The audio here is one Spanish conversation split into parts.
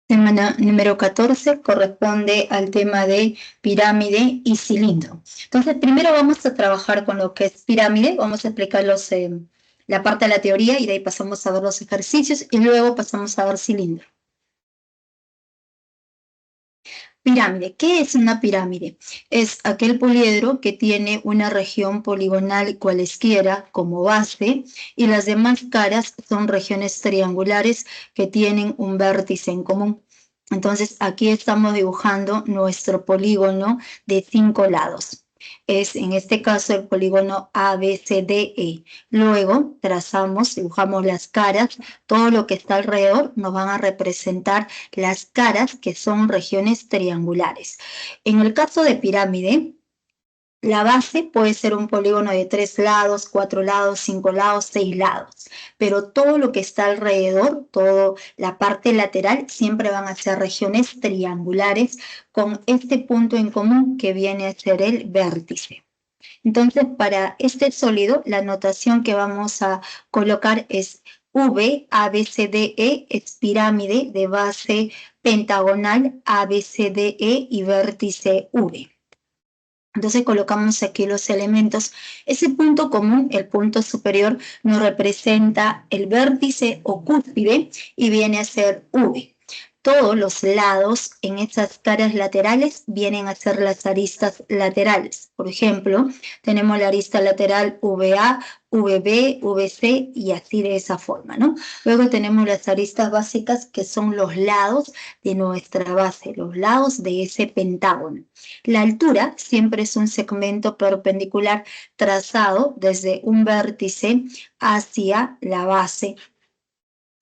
Semana número 14 corresponde al tema de pirámide y cilindro. Entonces, primero vamos a trabajar con lo que es pirámide, vamos a explicar la parte de la teoría y de ahí pasamos a ver los ejercicios y luego pasamos a ver cilindro. Pirámide. ¿Qué es una pirámide? Es aquel poliedro que tiene una región poligonal cualesquiera como base y las demás caras son regiones triangulares que tienen un vértice en común. Entonces, aquí estamos dibujando nuestro polígono de 5 lados. Es en este caso el polígono ABCDE. Luego trazamos, dibujamos las caras, todo lo que está alrededor nos van a representar las caras que son regiones triangulares. En el caso de pirámide, la base puede ser un polígono de 3 lados, 4 lados, 5 lados, 6 lados, pero todo lo que está alrededor, toda la parte lateral, siempre van a ser regiones triangulares con este punto en común que viene a ser el vértice. Entonces, para este sólido, la notación que vamos a colocar es V, ABCDE, es pirámide de base pentagonal ABCDE y vértice V. Entonces colocamos aquí los elementos. Ese punto común, el punto superior, nos representa el vértice o cúspide y viene a ser V. Todos los lados en estas caras laterales vienen a ser las aristas laterales. Por ejemplo, tenemos la arista lateral VA, VB, VC y así de esa forma, ¿no? Luego tenemos las aristas básicas que son los lados de nuestra base, los lados de ese pentágono. La altura siempre es un segmento perpendicular trazado desde un vértice hacia la base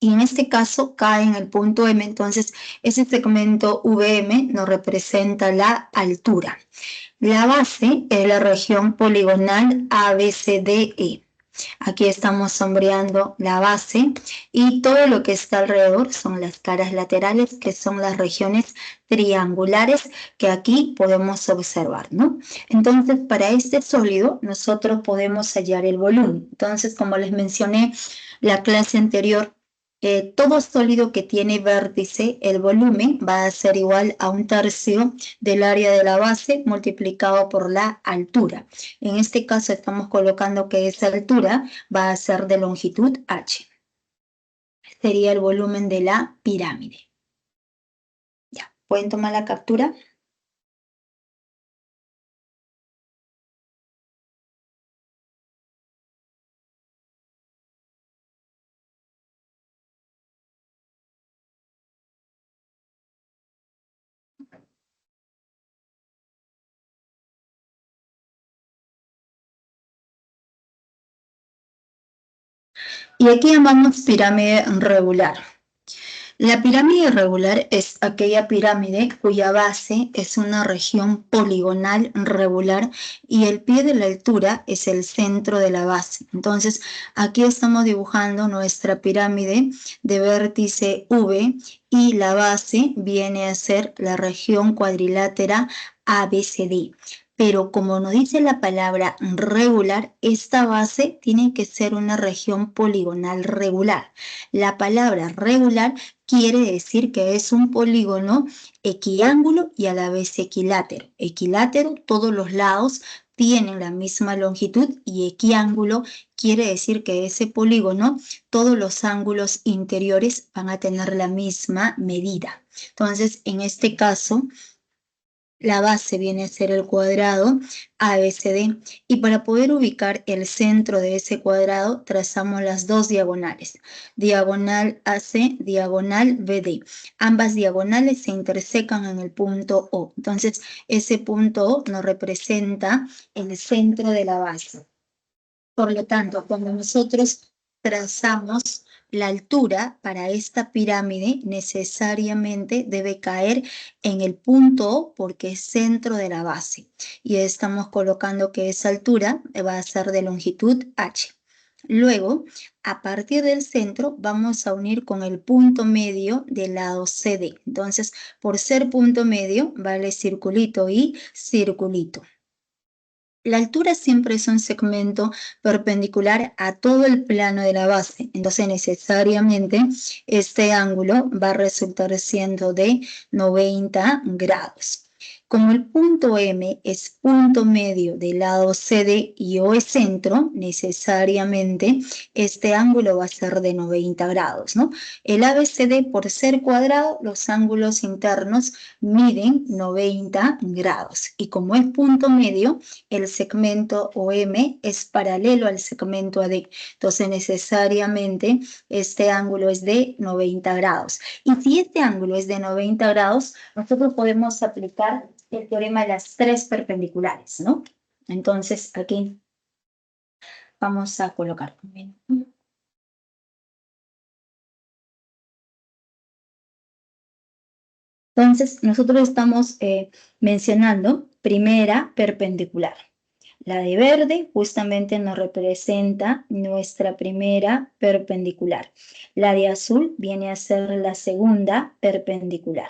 y en este caso cae en el punto M, entonces ese segmento VM nos representa la altura. La base es la región poligonal ABCDE. Aquí estamos sombreando la base y todo lo que está alrededor son las caras laterales, que son las regiones triangulares que aquí podemos observar, ¿no? Entonces, para este sólido, nosotros podemos hallar el volumen. Entonces, como les mencioné la clase anterior, todo sólido que tiene vértice, el volumen va a ser igual a 1/3 del área de la base multiplicado por la altura. En este caso estamos colocando que esa altura va a ser de longitud h. Sería el volumen de la pirámide. Ya, ¿pueden tomar la captura? Y aquí llamamos pirámide regular. La pirámide regular es aquella pirámide cuya base es una región poligonal regular y el pie de la altura es el centro de la base. Entonces, aquí estamos dibujando nuestra pirámide de vértice V y la base viene a ser la región cuadrilátera ABCD. Pero como nos dice la palabra regular, esta base tiene que ser una región poligonal regular. La palabra regular quiere decir que es un polígono equiángulo y a la vez equilátero. Equilátero, todos los lados tienen la misma longitud y equiángulo quiere decir que ese polígono, todos los ángulos interiores van a tener la misma medida. Entonces, en este caso, la base viene a ser el cuadrado ABCD y para poder ubicar el centro de ese cuadrado trazamos las dos diagonales, diagonal AC, diagonal BD. Ambas diagonales se intersecan en el punto O. Entonces, ese punto O nos representa el centro de la base. Por lo tanto, cuando nosotros trazamos la altura para esta pirámide, necesariamente debe caer en el punto O porque es centro de la base. Y estamos colocando que esa altura va a ser de longitud h. Luego, a partir del centro, vamos a unir con el punto medio del lado CD. Entonces, por ser punto medio, vale circulito y circulito. La altura siempre es un segmento perpendicular a todo el plano de la base, entonces necesariamente este ángulo va a resultar siendo de 90 grados. Como el punto M es punto medio del lado CD y O es centro, necesariamente este ángulo va a ser de 90 grados, ¿no? El ABCD, por ser cuadrado, los ángulos internos miden 90 grados. Y como es punto medio, el segmento OM es paralelo al segmento AD. Entonces, necesariamente, este ángulo es de 90 grados. Y si este ángulo es de 90 grados, nosotros podemos aplicar el teorema de las tres perpendiculares, ¿no? Entonces, aquí vamos a colocar. Entonces, nosotros estamos mencionando primera perpendicular. La de verde justamente nos representa nuestra primera perpendicular. La de azul viene a ser la segunda perpendicular.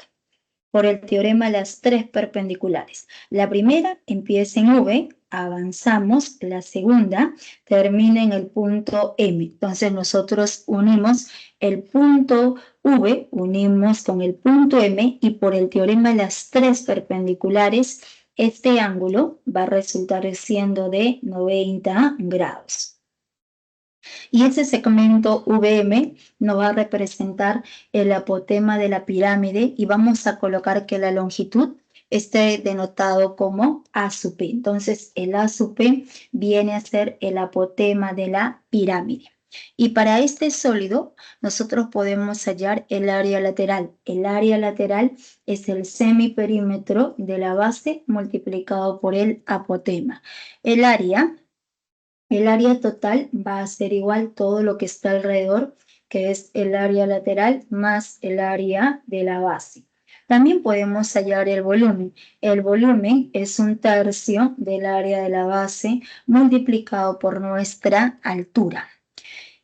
Por el teorema de las tres perpendiculares. La primera empieza en V, avanzamos, la segunda termina en el punto M. Entonces nosotros unimos el punto V, unimos con el punto M y por el teorema de las tres perpendiculares, este ángulo va a resultar siendo de 90 grados. Y ese segmento VM nos va a representar el apotema de la pirámide y vamos a colocar que la longitud esté denotado como A sub P. Entonces, el A sub P viene a ser el apotema de la pirámide. Y para este sólido, nosotros podemos hallar el área lateral. El área lateral es el semiperímetro de la base multiplicado por el apotema. El área total va a ser igual todo lo que está alrededor, que es el área lateral más el área de la base. También podemos hallar el volumen. El volumen es un tercio del área de la base multiplicado por nuestra altura.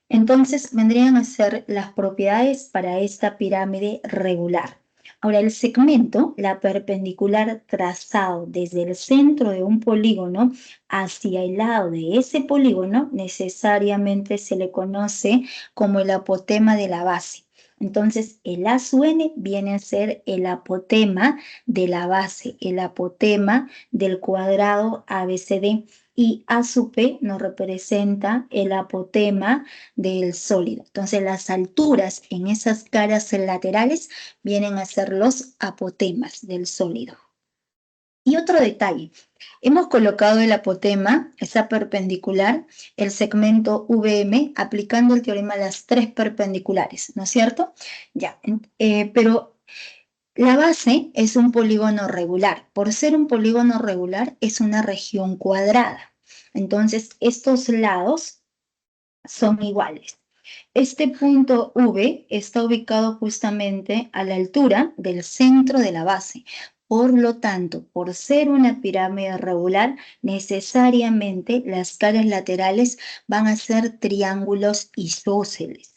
Entonces vendrían a ser las propiedades para esta pirámide regular. Ahora, el segmento, la perpendicular trazado desde el centro de un polígono hacia el lado de ese polígono, necesariamente se le conoce como el apotema de la base. Entonces, el A sub n viene a ser el apotema de la base, el apotema del cuadrado ABCD. Y A sub P nos representa el apotema del sólido. Entonces, las alturas en esas caras laterales vienen a ser los apotemas del sólido. Y otro detalle, hemos colocado el apotema, esa perpendicular, el segmento VM, aplicando el teorema de las tres perpendiculares, ¿no es cierto? Ya, pero la base es un polígono regular. Por ser un polígono regular, es una región cuadrada. Entonces, estos lados son iguales. Este punto V está ubicado justamente a la altura del centro de la base. Por lo tanto, por ser una pirámide regular, necesariamente las caras laterales van a ser triángulos isósceles.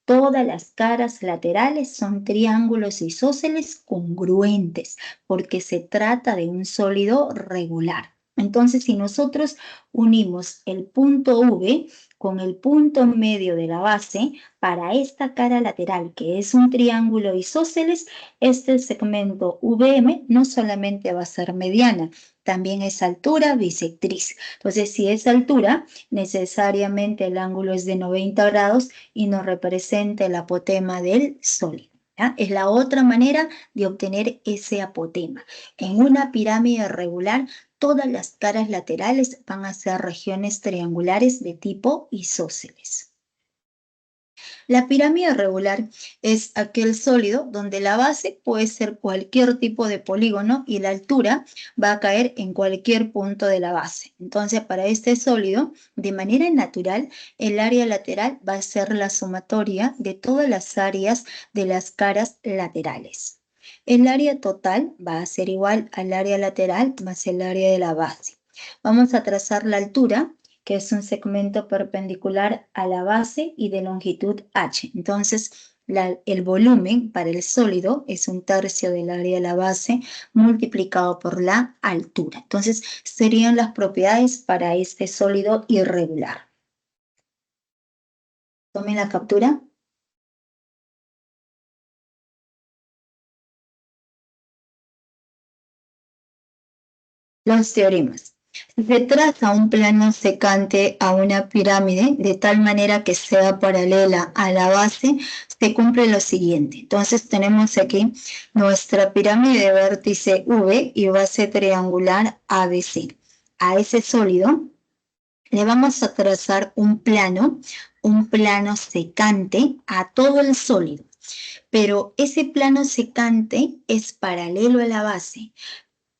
Todas las caras laterales son triángulos isósceles congruentes porque se trata de un sólido regular. Entonces, si nosotros unimos el punto V con el punto medio de la base, para esta cara lateral, que es un triángulo isósceles, este segmento VM no solamente va a ser mediana, también es altura bisectriz. Entonces, si es altura, necesariamente el ángulo es de 90 grados y nos representa el apotema del sólido. ¿Ya? Es la otra manera de obtener ese apotema. En una pirámide regular, todas las caras laterales van a ser regiones triangulares de tipo isósceles. La pirámide regular es aquel sólido donde la base puede ser cualquier tipo de polígono y la altura va a caer en cualquier punto de la base. Entonces, para este sólido, de manera natural, el área lateral va a ser la sumatoria de todas las áreas de las caras laterales. El área total va a ser igual al área lateral más el área de la base. Vamos a trazar la altura, que es un segmento perpendicular a la base y de longitud h. Entonces, el volumen para el sólido es 1/3 del área de la base multiplicado por la altura. Entonces, serían las propiedades para este sólido irregular. Tomen la captura. Los teoremas. Se traza un plano secante a una pirámide de tal manera que sea paralela a la base, se cumple lo siguiente. Entonces tenemos aquí nuestra pirámide de vértice V y base triangular ABC. A ese sólido le vamos a trazar un plano secante a todo el sólido. Pero ese plano secante es paralelo a la base.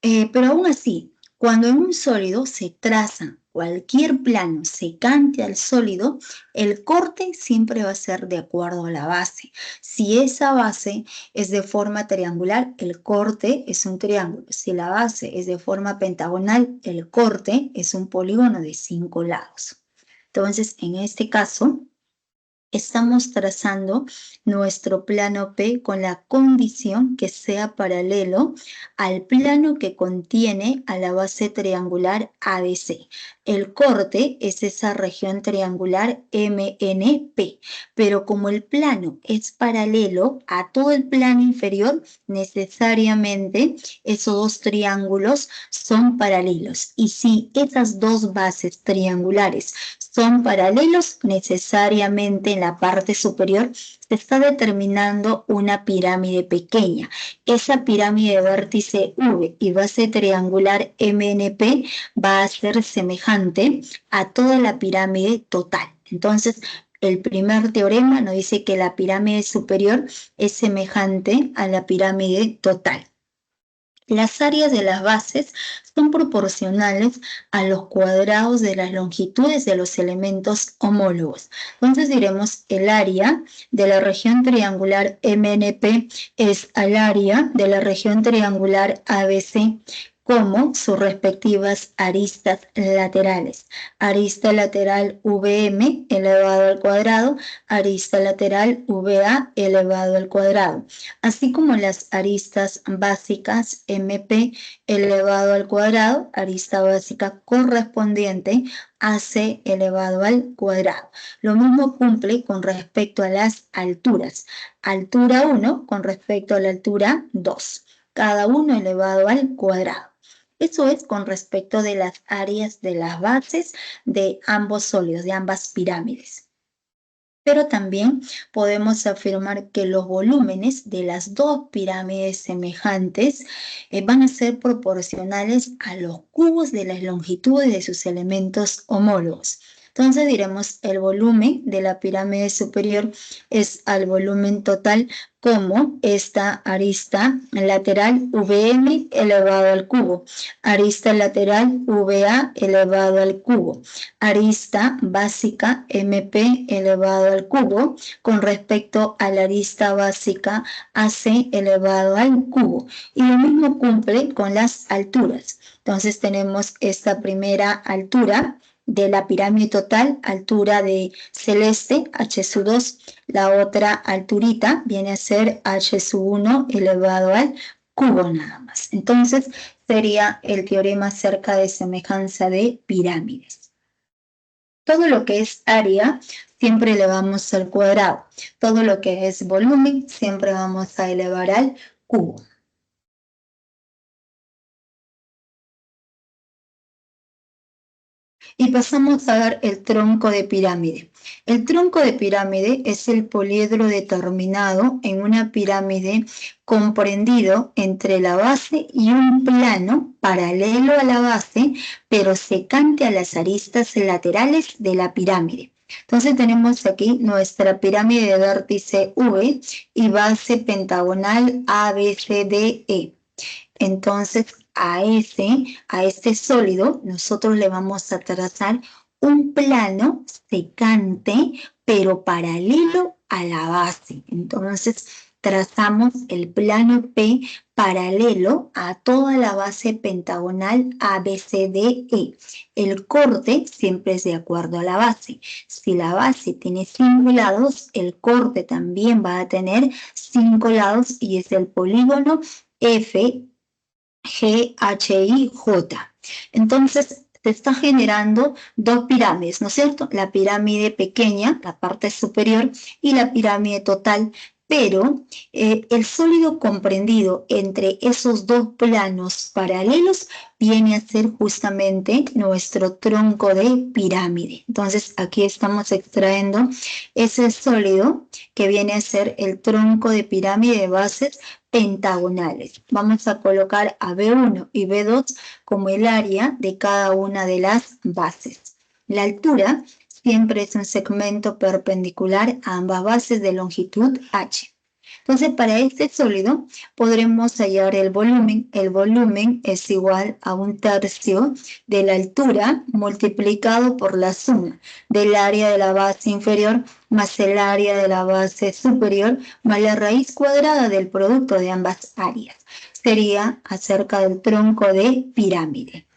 Pero aún así, cuando en un sólido se traza cualquier plano secante al sólido, el corte siempre va a ser de acuerdo a la base. Si esa base es de forma triangular, el corte es un triángulo. Si la base es de forma pentagonal, el corte es un polígono de 5 lados. Entonces, en este caso, estamos trazando nuestro plano P con la condición que sea paralelo al plano que contiene a la base triangular ABC. El corte es esa región triangular MNP, pero como el plano es paralelo a todo el plano inferior, necesariamente esos dos triángulos son paralelos. Y si esas dos bases triangulares son paralelos, necesariamente en la parte superior se está determinando una pirámide pequeña. Esa pirámide de vértice V y base triangular MNP va a ser semejante a toda la pirámide total. Entonces, el primer teorema nos dice que la pirámide superior es semejante a la pirámide total. Las áreas de las bases son proporcionales a los cuadrados de las longitudes de los elementos homólogos. Entonces diremos el área de la región triangular MNP es al área de la región triangular ABC como sus respectivas aristas laterales. Arista lateral VM elevado al cuadrado, arista lateral VA elevado al cuadrado, así como las aristas básicas MP elevado al cuadrado, arista básica correspondiente a C elevado al cuadrado. Lo mismo cumple con respecto a las alturas. Altura 1 con respecto a la altura 2, cada uno elevado al cuadrado. Eso es con respecto de las áreas de las bases de ambos sólidos, de ambas pirámides. Pero también podemos afirmar que los volúmenes de las dos pirámides semejantes van a ser proporcionales a los cubos de las longitudes de sus elementos homólogos. Entonces diremos el volumen de la pirámide superior es al volumen total como esta arista lateral VM elevado al cubo, arista lateral VA elevado al cubo, arista básica MP elevado al cubo con respecto a la arista básica AC elevado al cubo. Y lo mismo cumple con las alturas. Entonces tenemos esta primera altura de la pirámide total, altura de celeste, H2, la otra alturita viene a ser H1 elevado al cubo nada más. Entonces sería el teorema acerca de semejanza de pirámides. Todo lo que es área siempre elevamos al cuadrado. Todo lo que es volumen siempre vamos a elevar al cubo. Y pasamos a ver el tronco de pirámide. El tronco de pirámide es el poliedro determinado en una pirámide comprendido entre la base y un plano paralelo a la base, pero secante a las aristas laterales de la pirámide. Entonces tenemos aquí nuestra pirámide de vértice V y base pentagonal ABCDE. Entonces, a este sólido, nosotros le vamos a trazar un plano secante, pero paralelo a la base. Entonces, trazamos el plano P paralelo a toda la base pentagonal ABCDE. El corte siempre es de acuerdo a la base. Si la base tiene 5 lados, el corte también va a tener 5 lados y es el polígono FGHIJ. Entonces, se está generando dos pirámides, ¿no es cierto? La pirámide pequeña, la parte superior, y la pirámide total, pero el sólido comprendido entre esos dos planos paralelos viene a ser justamente nuestro tronco de pirámide. Entonces, aquí estamos extrayendo ese sólido que viene a ser el tronco de pirámide de bases pentagonales. Vamos a colocar a B1 y B2 como el área de cada una de las bases. La altura siempre es un segmento perpendicular a ambas bases de longitud h. Entonces, para este sólido podremos hallar el volumen. El volumen es igual a 1/3 de la altura multiplicado por la suma del área de la base inferior más el área de la base superior más la raíz cuadrada del producto de ambas áreas. Sería acerca del tronco de pirámide.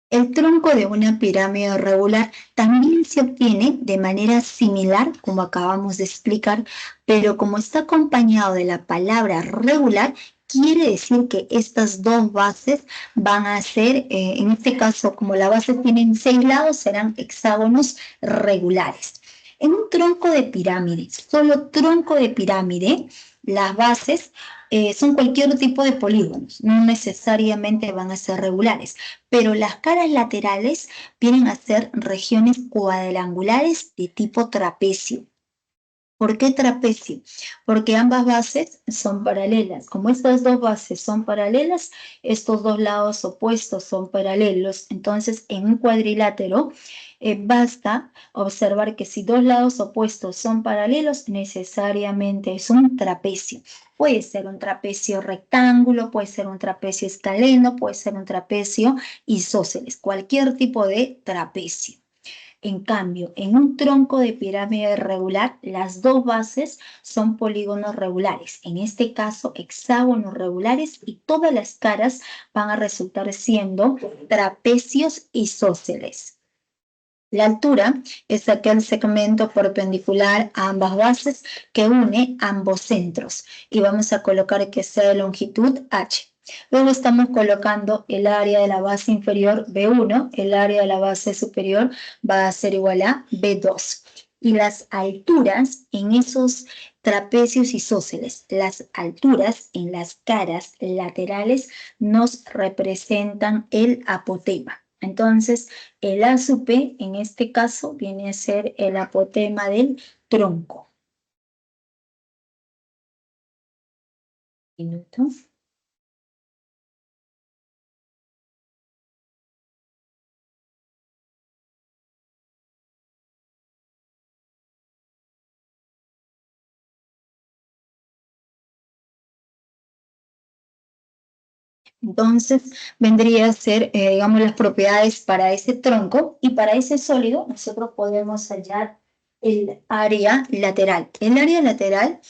El tronco de una pirámide regular también se obtiene de manera similar, como acabamos de explicar, pero como está acompañado de la palabra regular, quiere decir que estas dos bases van a ser, en este caso, como la base tiene 6 lados, serán hexágonos regulares. En un tronco de pirámide, solo tronco de pirámide, las bases son cualquier tipo de polígonos, no necesariamente van a ser regulares, pero las caras laterales vienen a ser regiones cuadrangulares de tipo trapecio. ¿Por qué trapecio? Porque ambas bases son paralelas. Como estas dos bases son paralelas, estos dos lados opuestos son paralelos. Entonces, en un cuadrilátero, basta observar que si dos lados opuestos son paralelos, necesariamente es un trapecio. Puede ser un trapecio rectángulo, puede ser un trapecio escaleno, puede ser un trapecio isósceles, cualquier tipo de trapecio. En cambio, en un tronco de pirámide regular, las dos bases son polígonos regulares, en este caso hexágonos regulares, y todas las caras van a resultar siendo trapecios isósceles. La altura es aquel segmento perpendicular a ambas bases que une ambos centros, y vamos a colocar que sea de longitud h. Luego estamos colocando el área de la base inferior B1, el área de la base superior va a ser igual a B2. Y las alturas en esos trapecios isósceles, las alturas en las caras laterales nos representan el apotema. Entonces, el A sub P en este caso viene a ser el apotema del tronco. Minuto. Entonces, vendría a ser, digamos, las propiedades para ese tronco, y para ese sólido nosotros podemos hallar el área lateral. El área lateral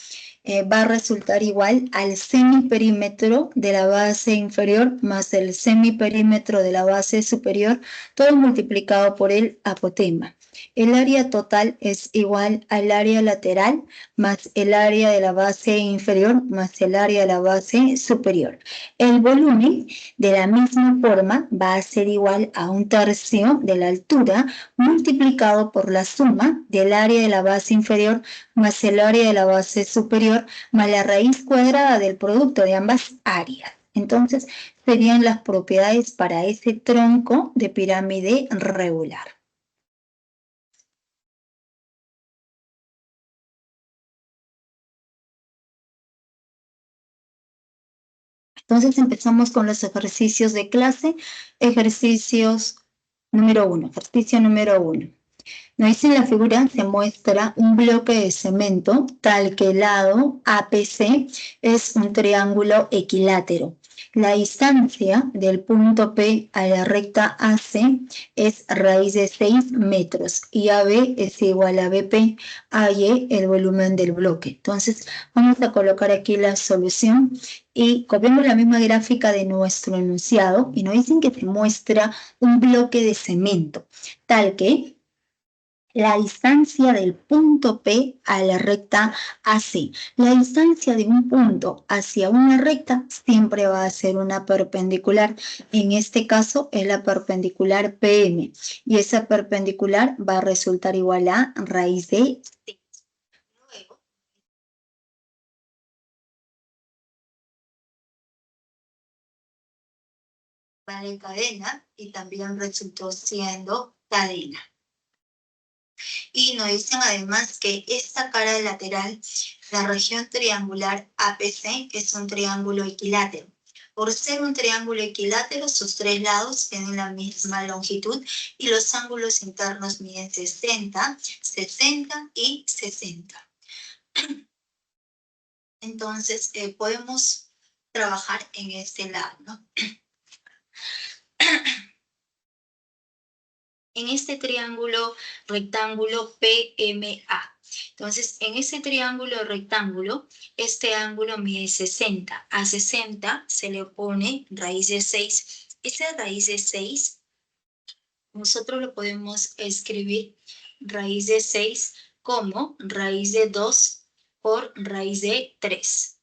va a resultar igual al semiperímetro de la base inferior más el semiperímetro de la base superior, todo multiplicado por el apotema. El área total es igual al área lateral más el área de la base inferior más el área de la base superior. El volumen de la misma forma va a ser igual a 1/3 de la altura multiplicado por la suma del área de la base inferior más el área de la base superior más la raíz cuadrada del producto de ambas áreas. Entonces, serían las propiedades para ese tronco de pirámide regular. Entonces empezamos con los ejercicios de clase. Ejercicios número 1. Ejercicio número 1. Nos dice en la figura, se muestra un bloque de cemento tal que el lado APC es un triángulo equilátero. La distancia del punto P a la recta AC es raíz de 6 metros y AB es igual a BP, AY el volumen del bloque. Entonces vamos a colocar aquí la solución y copiamos la misma gráfica de nuestro enunciado y nos dicen que se muestra un bloque de cemento, tal que la distancia del punto P a la recta AC. La distancia de un punto hacia una recta siempre va a ser una perpendicular. En este caso es la perpendicular PM. Y esa perpendicular va a resultar igual a raíz de 6. Luego, vale cadena y también resultó siendo cadena. Y nos dicen además que esta cara lateral, la región triangular APC, es un triángulo equilátero. Por ser un triángulo equilátero, sus tres lados tienen la misma longitud y los ángulos internos miden 60, 60 y 60. Entonces, podemos trabajar en este lado, ¿no? En este triángulo rectángulo PMA. Entonces, en ese triángulo rectángulo, este ángulo mide 60. A 60 se le opone raíz de 6. Esa raíz de 6, nosotros lo podemos escribir raíz de 6 como raíz de 2 por raíz de 3.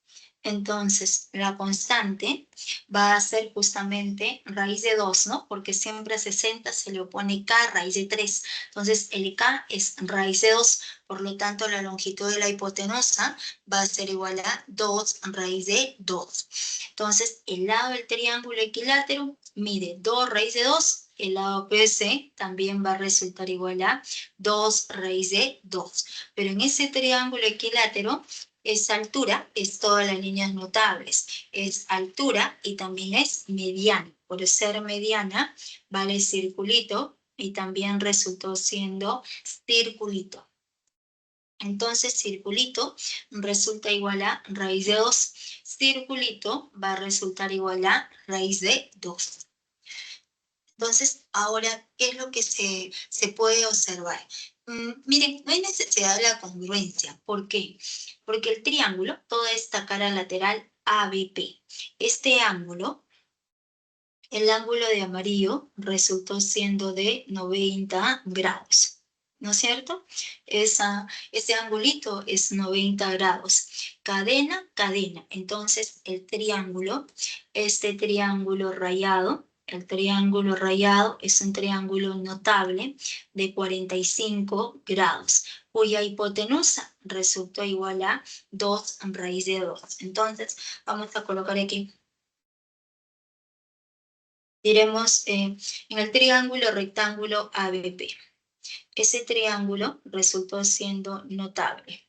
Entonces, la constante va a ser justamente raíz de 2, ¿no? Porque siempre a 60 se le opone k raíz de 3. Entonces, el k es raíz de 2. Por lo tanto, la longitud de la hipotenusa va a ser igual a 2 raíz de 2. Entonces, el lado del triángulo equilátero mide 2 raíz de 2. El lado PC también va a resultar igual a 2 raíz de 2. Pero en ese triángulo equilátero, esa altura es todas las líneas notables. Es altura y también es mediana. Por ser mediana, vale circulito y también resultó siendo circulito. Entonces, circulito resulta igual a raíz de 2. Circulito va a resultar igual a raíz de 2. Entonces, ahora, ¿qué es lo que se puede observar? Miren, no hay necesidad de la congruencia. ¿Por qué? Porque el triángulo, toda esta cara lateral ABP, este ángulo, el ángulo de amarillo resultó siendo de 90 grados. ¿No es cierto? Ese angulito es 90 grados. Cadena, cadena. Entonces, el triángulo, este triángulo rayado, el triángulo rayado es un triángulo notable de 45 grados, cuya hipotenusa resultó igual a 2 raíz de 2. Entonces, vamos a colocar aquí. Diremos en el triángulo rectángulo ABP. Ese triángulo resultó siendo notable.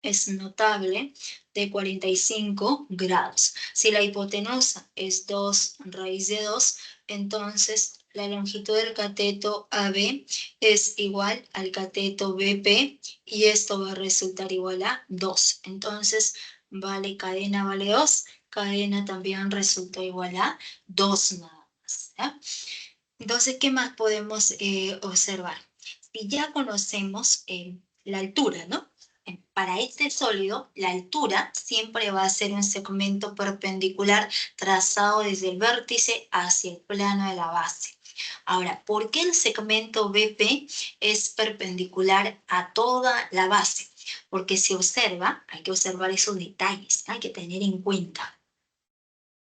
Es notable de 45 grados. Si la hipotenusa es 2 raíz de 2, entonces la longitud del cateto AB es igual al cateto BP y esto va a resultar igual a 2. Entonces, vale cadena, vale 2. Cadena también resulta igual a 2 nada más. ¿Ya? Entonces, ¿qué más podemos observar? Si ya conocemos la altura, ¿no? Para este sólido, la altura siempre va a ser un segmento perpendicular trazado desde el vértice hacia el plano de la base. Ahora, ¿por qué el segmento BP es perpendicular a toda la base? Porque se observa, hay que observar esos detalles, hay que tener en cuenta.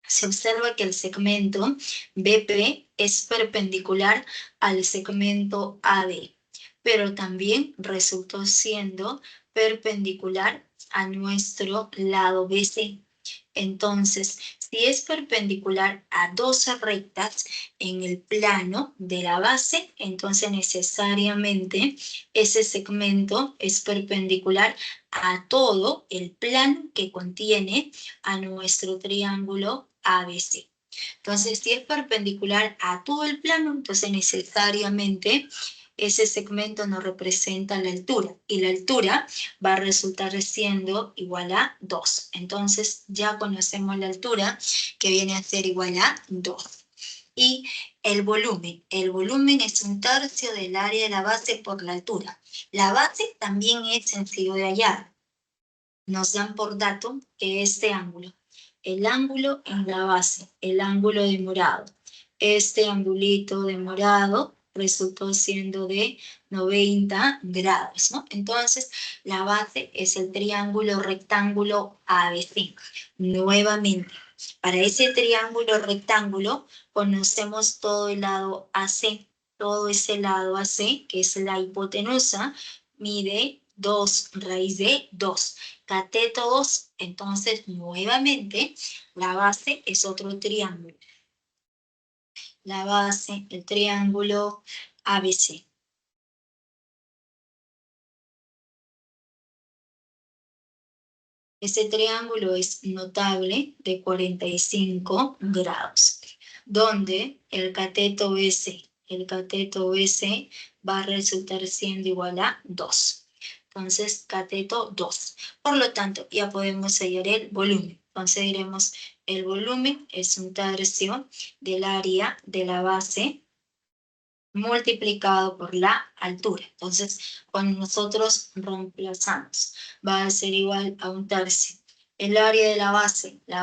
Se observa que el segmento BP es perpendicular al segmento AD, pero también resultó siendo perpendicular a nuestro lado BC. Entonces, si es perpendicular a dos rectas en el plano de la base, entonces necesariamente ese segmento es perpendicular a todo el plano que contiene a nuestro triángulo ABC. Entonces, si es perpendicular a todo el plano, entonces necesariamente ese segmento nos representa la altura, y la altura va a resultar siendo igual a 2. Entonces ya conocemos la altura, que viene a ser igual a 2. Y el volumen es 1/3 del área de la base por la altura. La base también es sencillo de hallar. Nos dan por dato que este ángulo, el ángulo en la base, el ángulo de morado, este angulito de morado resultó siendo de 90 grados, ¿no? Entonces, la base es el triángulo rectángulo ABC. Nuevamente, para ese triángulo rectángulo, conocemos todo el lado AC. Todo ese lado AC, que es la hipotenusa, mide 2 raíz de 2. Cateto 2, entonces nuevamente la base es otro triángulo. La base, el triángulo ABC. Ese triángulo es notable de 45 grados, donde el cateto BC va a resultar siendo igual a 2. Entonces, cateto 2. Por lo tanto, ya podemos hallar el volumen. Entonces diremos, el volumen es 1/3 del área de la base multiplicado por la altura. Entonces, cuando nosotros reemplazamos, va a ser igual a 1/3. El área de la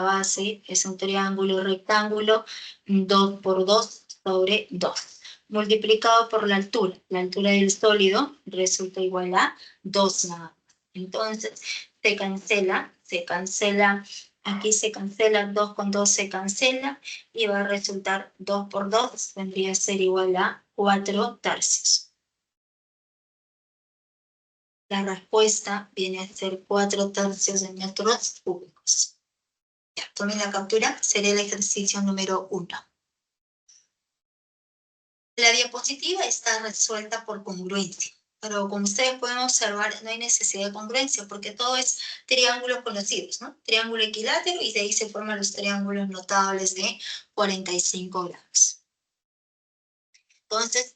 base es un triángulo rectángulo, 2 por 2 sobre 2. Multiplicado por la altura del sólido resulta igual a 2 nada más. Entonces, se cancela, aquí se cancela, 2 con 2 se cancela, y va a resultar 2 por 2, vendría a ser igual a 4/3. La respuesta viene a ser 4/3 de metros cúbicos. Ya, tomen la captura, sería el ejercicio número 1. La diapositiva está resuelta por congruencia, pero como ustedes pueden observar, no hay necesidad de congruencia, porque todo es triángulos conocidos, ¿no? Triángulo equilátero, y de ahí se forman los triángulos notables de 45 grados. Entonces,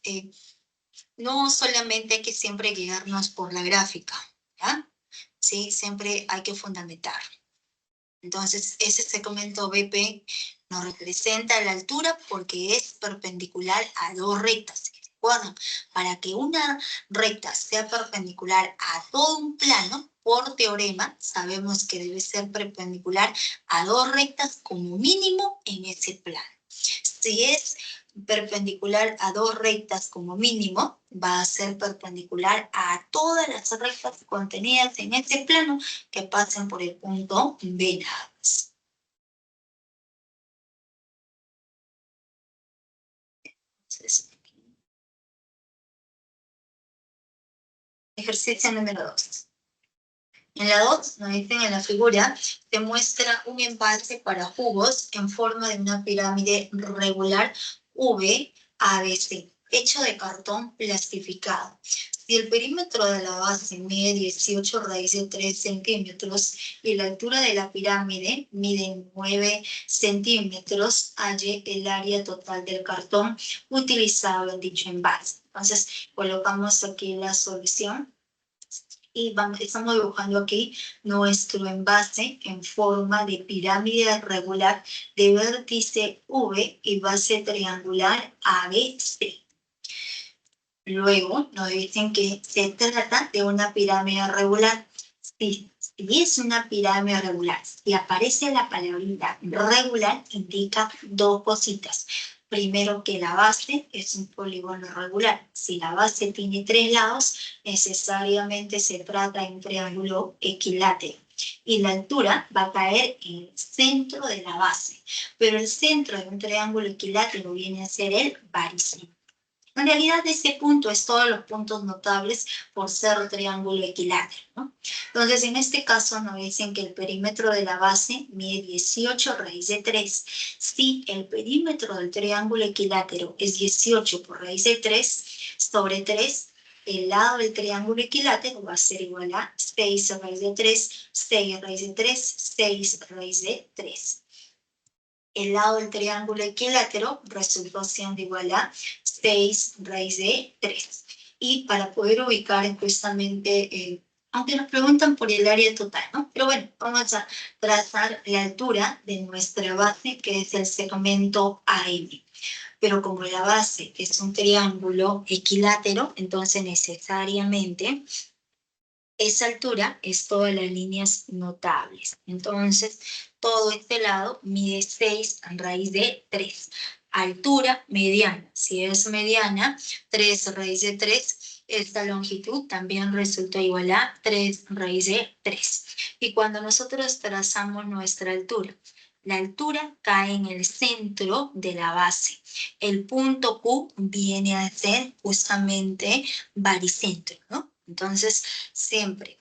no solamente hay que siempre guiarnos por la gráfica, ¿ya? Sí, siempre hay que fundamentar. Entonces, ese segmento BP nos representa la altura porque es perpendicular a dos rectas. ¿Recuerdan? Para que una recta sea perpendicular a todo un plano, por teorema, sabemos que debe ser perpendicular a dos rectas como mínimo en ese plano. Si es perpendicular a dos rectas como mínimo, va a ser perpendicular a todas las rectas contenidas en ese plano que pasen por el punto B nada más. Ejercicio número 2. En la 2, nos dicen en la figura, se muestra un envase para jugos en forma de una pirámide regular VABC, hecho de cartón plastificado. Si el perímetro de la base mide 18 raíz de 3 centímetros y la altura de la pirámide mide 9 centímetros, halle el área total del cartón utilizado en dicho envase. Entonces, colocamos aquí la solución. Y estamos dibujando aquí nuestro envase en forma de pirámide regular de vértice V y base triangular ABC. Luego nos dicen que se trata de una pirámide regular. Si es una pirámide regular, si aparece la palabrita regular, indica dos cositas. Primero, que la base es un polígono regular. Si la base tiene 3 lados, necesariamente se trata de un triángulo equilátero. Y la altura va a caer en el centro de la base. Pero el centro de un triángulo equilátero viene a ser el barícimo. En realidad, ese punto es todos los puntos notables por ser triángulo equilátero, ¿no? Entonces, en este caso nos dicen que el perímetro de la base mide 18 raíz de 3. Si el perímetro del triángulo equilátero es 18 por raíz de 3 sobre 3, el lado del triángulo equilátero va a ser igual a 6 raíz de 3, 6 raíz de 3, 6 raíz de 3. El lado del triángulo equilátero resultó siendo igual a 6 raíz de 3. y para poder ubicar justamente, aunque nos preguntan por el área total, ¿no? Pero bueno, vamos a trazar la altura de nuestra base, que es el segmento AM. Pero como la base es un triángulo equilátero, entonces necesariamente esa altura es todas las líneas notables. Entonces, todo este lado mide 6 raíz de 3. Altura mediana. Si es mediana, 3 raíz de 3. Esta longitud también resulta igual a 3 raíz de 3. Y cuando nosotros trazamos nuestra altura, la altura cae en el centro de la base. El punto Q viene a ser justamente baricentro, ¿no? Entonces, siempre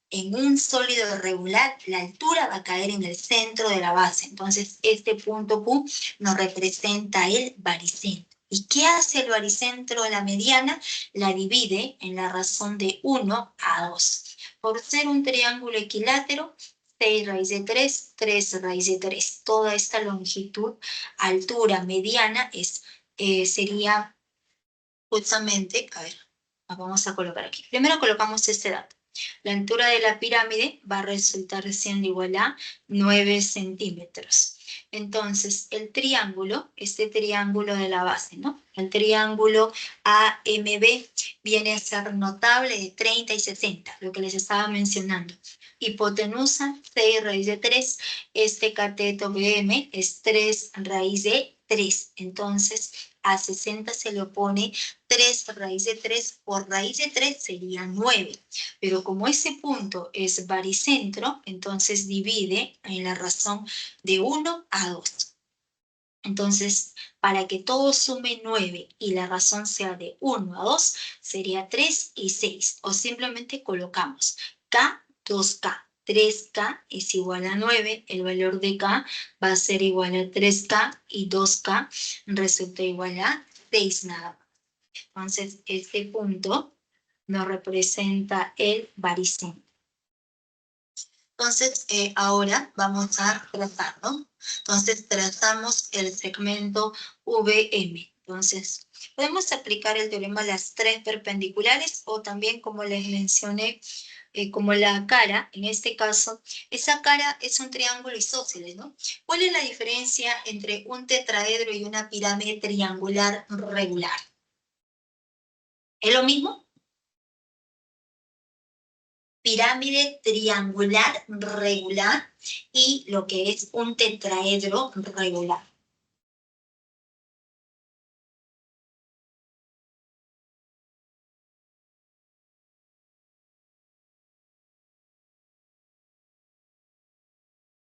en un sólido regular, la altura va a caer en el centro de la base. Entonces, este punto Q nos representa el baricentro. ¿Y qué hace el baricentro de la mediana? La divide en la razón de 1 a 2. Por ser un triángulo equilátero, 6 raíz de 3, 3 raíz de 3. Toda esta longitud, altura mediana, sería justamente, a ver, vamos a colocar aquí. Primero colocamos este dato. La altura de la pirámide va a resultar siendo igual a 9 centímetros. Entonces, el triángulo, este triángulo de la base, ¿no? El triángulo AMB viene a ser notable de 30 y 60, lo que les estaba mencionando. Hipotenusa, 6 raíz de 3. Este cateto BM es 3 raíz de 3. Entonces, a 60 se le opone 3 raíz de 3 por raíz de 3 sería 9. Pero como ese punto es baricentro, entonces divide en la razón de 1 a 2. Entonces, para que todo sume 9 y la razón sea de 1 a 2, sería 3 y 6. O simplemente colocamos K, 2K. 3K es igual a 9, el valor de K va a ser igual a 3K y 2K resulta igual a 6 nada más. Entonces, este punto nos representa el baricentro. Entonces, ahora vamos a trazar, ¿no? Entonces, trazamos el segmento VM. Entonces, podemos aplicar el teorema de las tres perpendiculares o también, como les mencioné, como la cara, en este caso, esa cara es un triángulo isósceles, ¿no? ¿Cuál es la diferencia entre un tetraedro y una pirámide triangular regular? ¿Es lo mismo? Pirámide triangular regular y lo que es un tetraedro regular.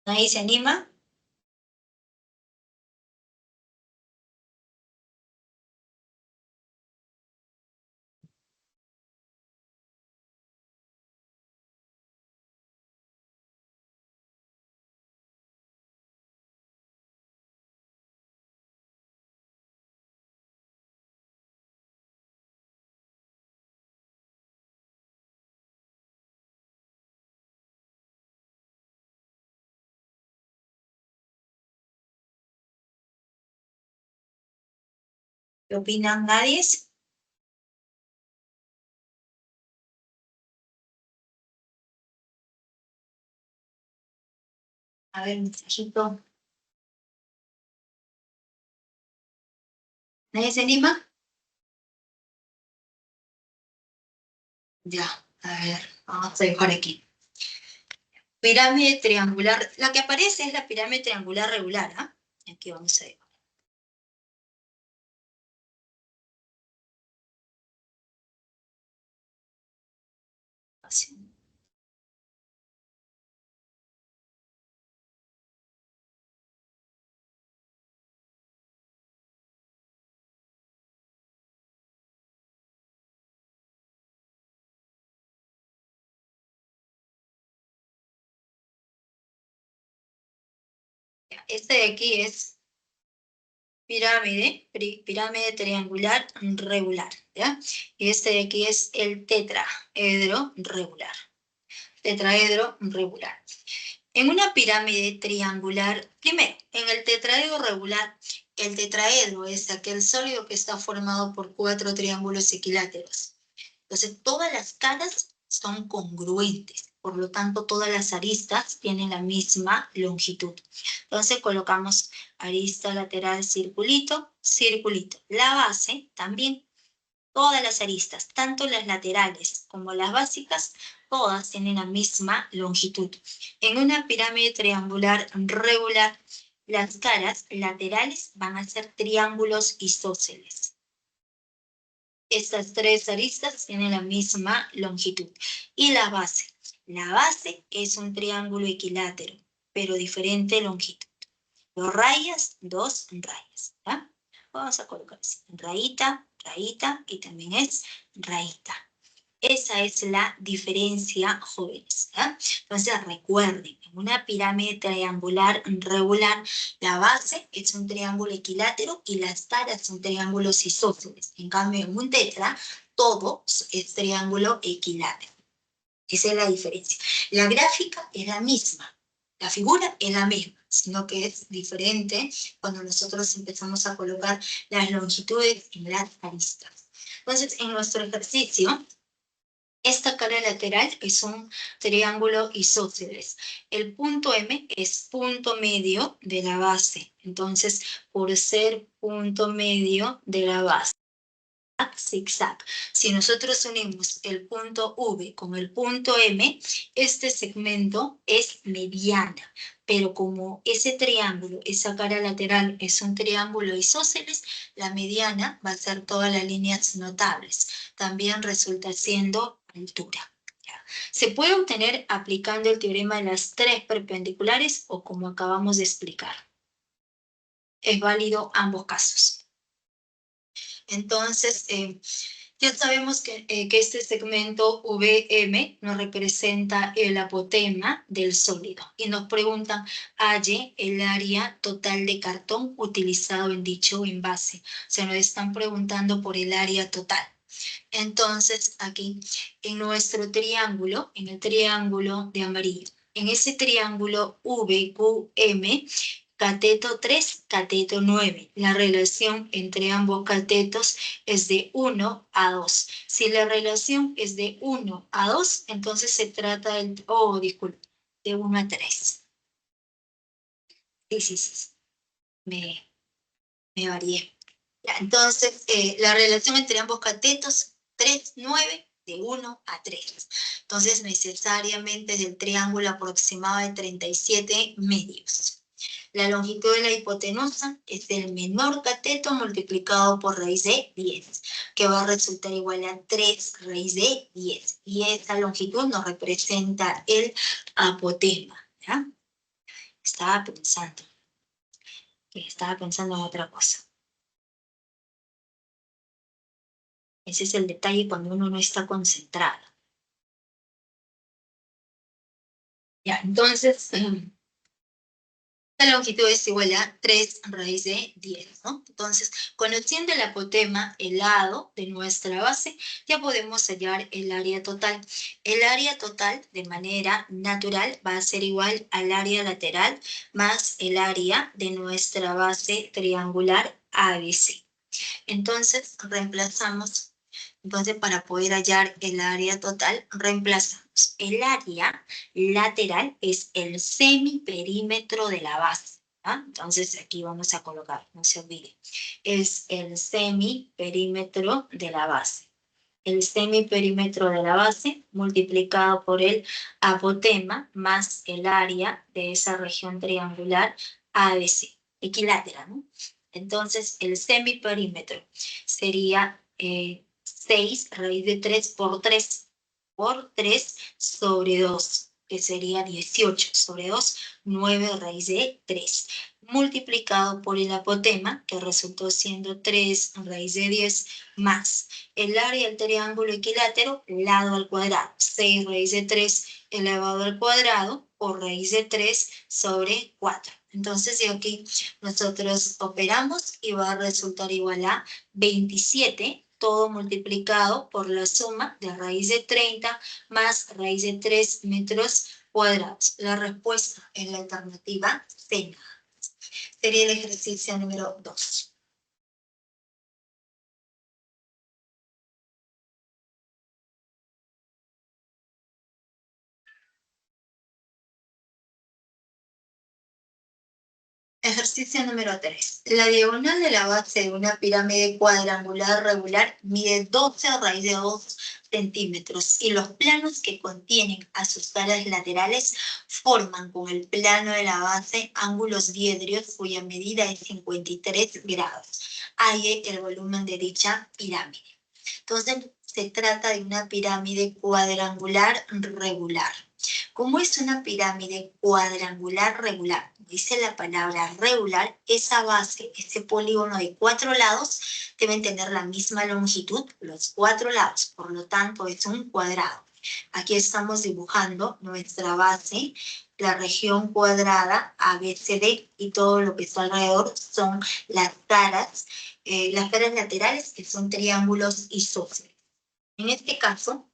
¿Nadie se anima? ¿Qué opinan nadie? A ver, un mensajito. ¿Nadie se anima? Ya, a ver, vamos a dejar aquí. Pirámide triangular, la que aparece es la pirámide triangular regular, ¿ah? Aquí vamos a ver. Así. Este de aquí es pirámide triangular regular, ¿ya? Y este de aquí es el tetraedro regular. Tetraedro regular. En una pirámide triangular, primero, en el tetraedro regular, el tetraedro es aquel sólido que está formado por 4 triángulos equiláteros. Entonces, todas las caras son congruentes. Por lo tanto, todas las aristas tienen la misma longitud. Entonces, colocamos arista lateral, circulito, circulito. La base también. Todas las aristas, tanto las laterales como las básicas, todas tienen la misma longitud. En una pirámide triangular regular, las caras laterales van a ser triángulos isósceles. Estas tres aristas tienen la misma longitud. Y la base es un triángulo equilátero, pero diferente longitud. Dos rayas, dos rayas. ¿Ya? Vamos a colocar así, rayita, rayita, y también es rayita. Esa es la diferencia, jóvenes. ¿Ya? Entonces recuerden, en una pirámide triangular regular, la base es un triángulo equilátero y las caras son triángulos isósceles. En cambio, en un tetra, todo es triángulo equilátero. Esa es la diferencia. La gráfica es la misma, la figura es la misma, sino que es diferente cuando nosotros empezamos a colocar las longitudes en las aristas. Entonces, en nuestro ejercicio, esta cara lateral es un triángulo isósceles. El punto M es punto medio de la base. Entonces, por ser punto medio de la base, zigzag. Si nosotros unimos el punto V con el punto M, este segmento es mediana, pero como ese triángulo, esa cara lateral es un triángulo isósceles, la mediana va a ser todas las líneas notables. También resulta siendo altura. Se puede obtener aplicando el teorema de las tres perpendiculares o como acabamos de explicar. Es válido ambos casos. Entonces, ya sabemos que este segmento VM nos representa el apotema del sólido y nos preguntan, halle el área total de cartón utilizado en dicho envase. Se nos están preguntando por el área total. Entonces, aquí, en nuestro triángulo, en el triángulo de amarillo, en ese triángulo VQM, cateto 3, cateto 9. La relación entre ambos catetos es de 1 a 2. Si la relación es de 1 a 2, entonces se trata del, disculpe, de 1 a 3. Sí. Me varié. Ya, entonces, la relación entre ambos catetos, 3, 9, de 1 a 3. Entonces, necesariamente es del triángulo aproximado de 37 medios. La longitud de la hipotenusa es el menor cateto multiplicado por raíz de 10, que va a resultar igual a 3 raíz de 10. Y esa longitud nos representa el apotema. ¿Ya? Estaba pensando en otra cosa. Ese es el detalle cuando uno no está concentrado. Ya, entonces, la longitud es igual a 3 raíz de 10, ¿no? Entonces, conociendo el apotema, el lado de nuestra base, ya podemos hallar el área total. El área total, de manera natural, va a ser igual al área lateral más el área de nuestra base triangular ABC. Entonces, reemplazamos. Entonces, para poder hallar el área total, reemplazamos. El área lateral es el semiperímetro de la base. ¿Ah? Entonces, aquí vamos a colocar, no se olvide, es el semiperímetro de la base. El semiperímetro de la base multiplicado por el apotema más el área de esa región triangular ABC, equilátera, ¿no? Entonces, el semiperímetro sería 6 raíz de 3 por 3 sobre 2, que sería 18 sobre 2, 9 raíz de 3, multiplicado por el apotema, que resultó siendo 3 raíz de 10, más el área del triángulo equilátero, lado al cuadrado, 6 raíz de 3 elevado al cuadrado, por raíz de 3 sobre 4. Entonces, de aquí nosotros operamos y va a resultar igual a 27, todo multiplicado por la suma de raíz de 30 más raíz de 3 metros cuadrados. La respuesta es la alternativa C. Sería el ejercicio número 2. Ejercicio número 3. La diagonal de la base de una pirámide cuadrangular regular mide 12 a raíz de 2 centímetros y los planos que contienen a sus caras laterales forman con el plano de la base ángulos diedrios cuya medida es 53 grados. Halle el volumen de dicha pirámide. Entonces, se trata de una pirámide cuadrangular regular. Como es una pirámide cuadrangular regular, dice la palabra regular, esa base, ese polígono de 4 lados, deben tener la misma longitud, los 4 lados, por lo tanto es un cuadrado. Aquí estamos dibujando nuestra base, la región cuadrada ABCD y todo lo que está alrededor son las caras laterales que son triángulos isósceles. En este caso,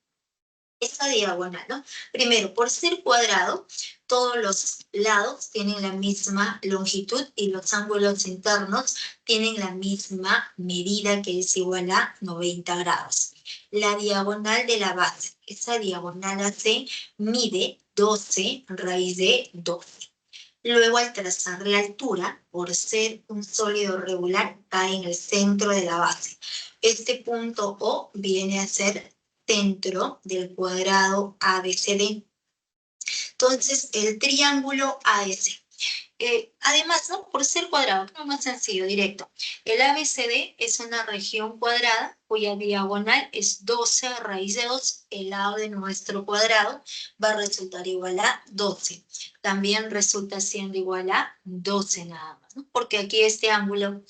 esa diagonal, ¿no? Primero, por ser cuadrado, todos los lados tienen la misma longitud y los ángulos internos tienen la misma medida que es igual a 90 grados. La diagonal de la base, esa diagonal AC mide 12 raíz de 12. Luego, al trazar la altura, por ser un sólido regular, cae en el centro de la base. Este punto O viene a ser centro del cuadrado ABCD. Entonces, el triángulo AS. Además, ¿no? Por ser cuadrado, es más sencillo, directo. El ABCD es una región cuadrada cuya diagonal es 12 raíz de 2. El lado de nuestro cuadrado va a resultar igual a 12. También resulta siendo igual a 12 nada más, ¿no? Porque aquí este ángulo,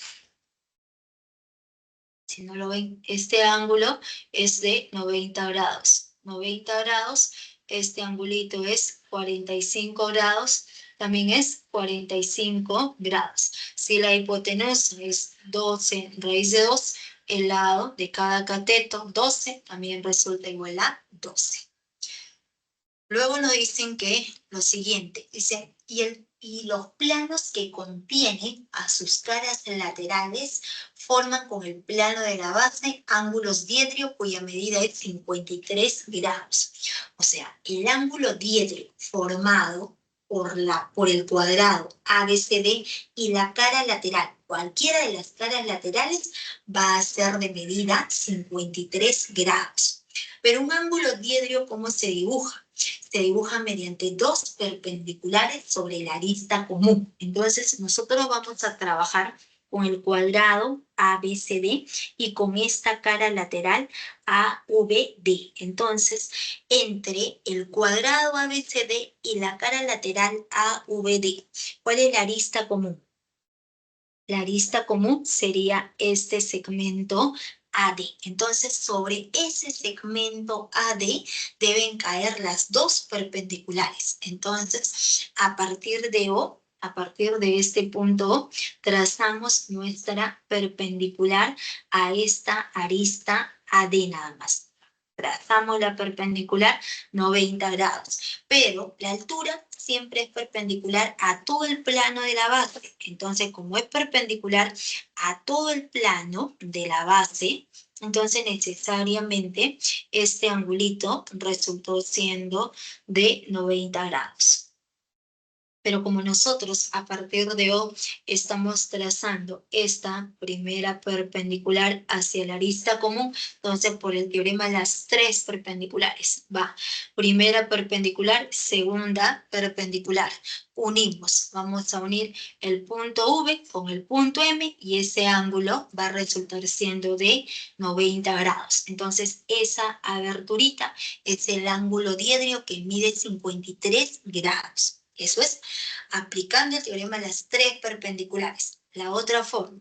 si no lo ven, este ángulo es de 90 grados. 90 grados, este angulito es 45 grados, también es 45 grados. Si la hipotenusa es 12 raíz de 2, el lado de cada cateto, 12, también resulta igual a 12. Luego nos dicen que lo siguiente, dice, y los planos que contienen a sus caras laterales forman con el plano de la base ángulos diedrio cuya medida es 53 grados. O sea, el ángulo diedrio formado por el cuadrado ABCD y la cara lateral, cualquiera de las caras laterales, va a ser de medida 53 grados. Pero un ángulo diedrio, ¿cómo se dibuja? Se dibuja mediante dos perpendiculares sobre la arista común. Entonces, nosotros vamos a trabajar con el cuadrado ABCD y con esta cara lateral AVD. Entonces, entre el cuadrado ABCD y la cara lateral AVD, ¿cuál es la arista común? La arista común sería este segmento AD. Entonces, sobre ese segmento AD deben caer las dos perpendiculares. Entonces, a partir de O, a partir de este punto O, trazamos nuestra perpendicular a esta arista AD nada más. Trazamos la perpendicular 90 grados, pero la altura siempre es perpendicular a todo el plano de la base. Entonces, como es perpendicular a todo el plano de la base, entonces necesariamente este angulito resultó siendo de 90 grados. Pero como nosotros a partir de O estamos trazando esta primera perpendicular hacia la arista común, entonces por el teorema las tres perpendiculares va primera perpendicular, segunda perpendicular. Unimos, vamos a unir el punto V con el punto M y ese ángulo va a resultar siendo de 90 grados. Entonces esa aberturita es el ángulo diedrio que mide 53 grados. Eso es aplicando el teorema de las tres perpendiculares. La otra forma,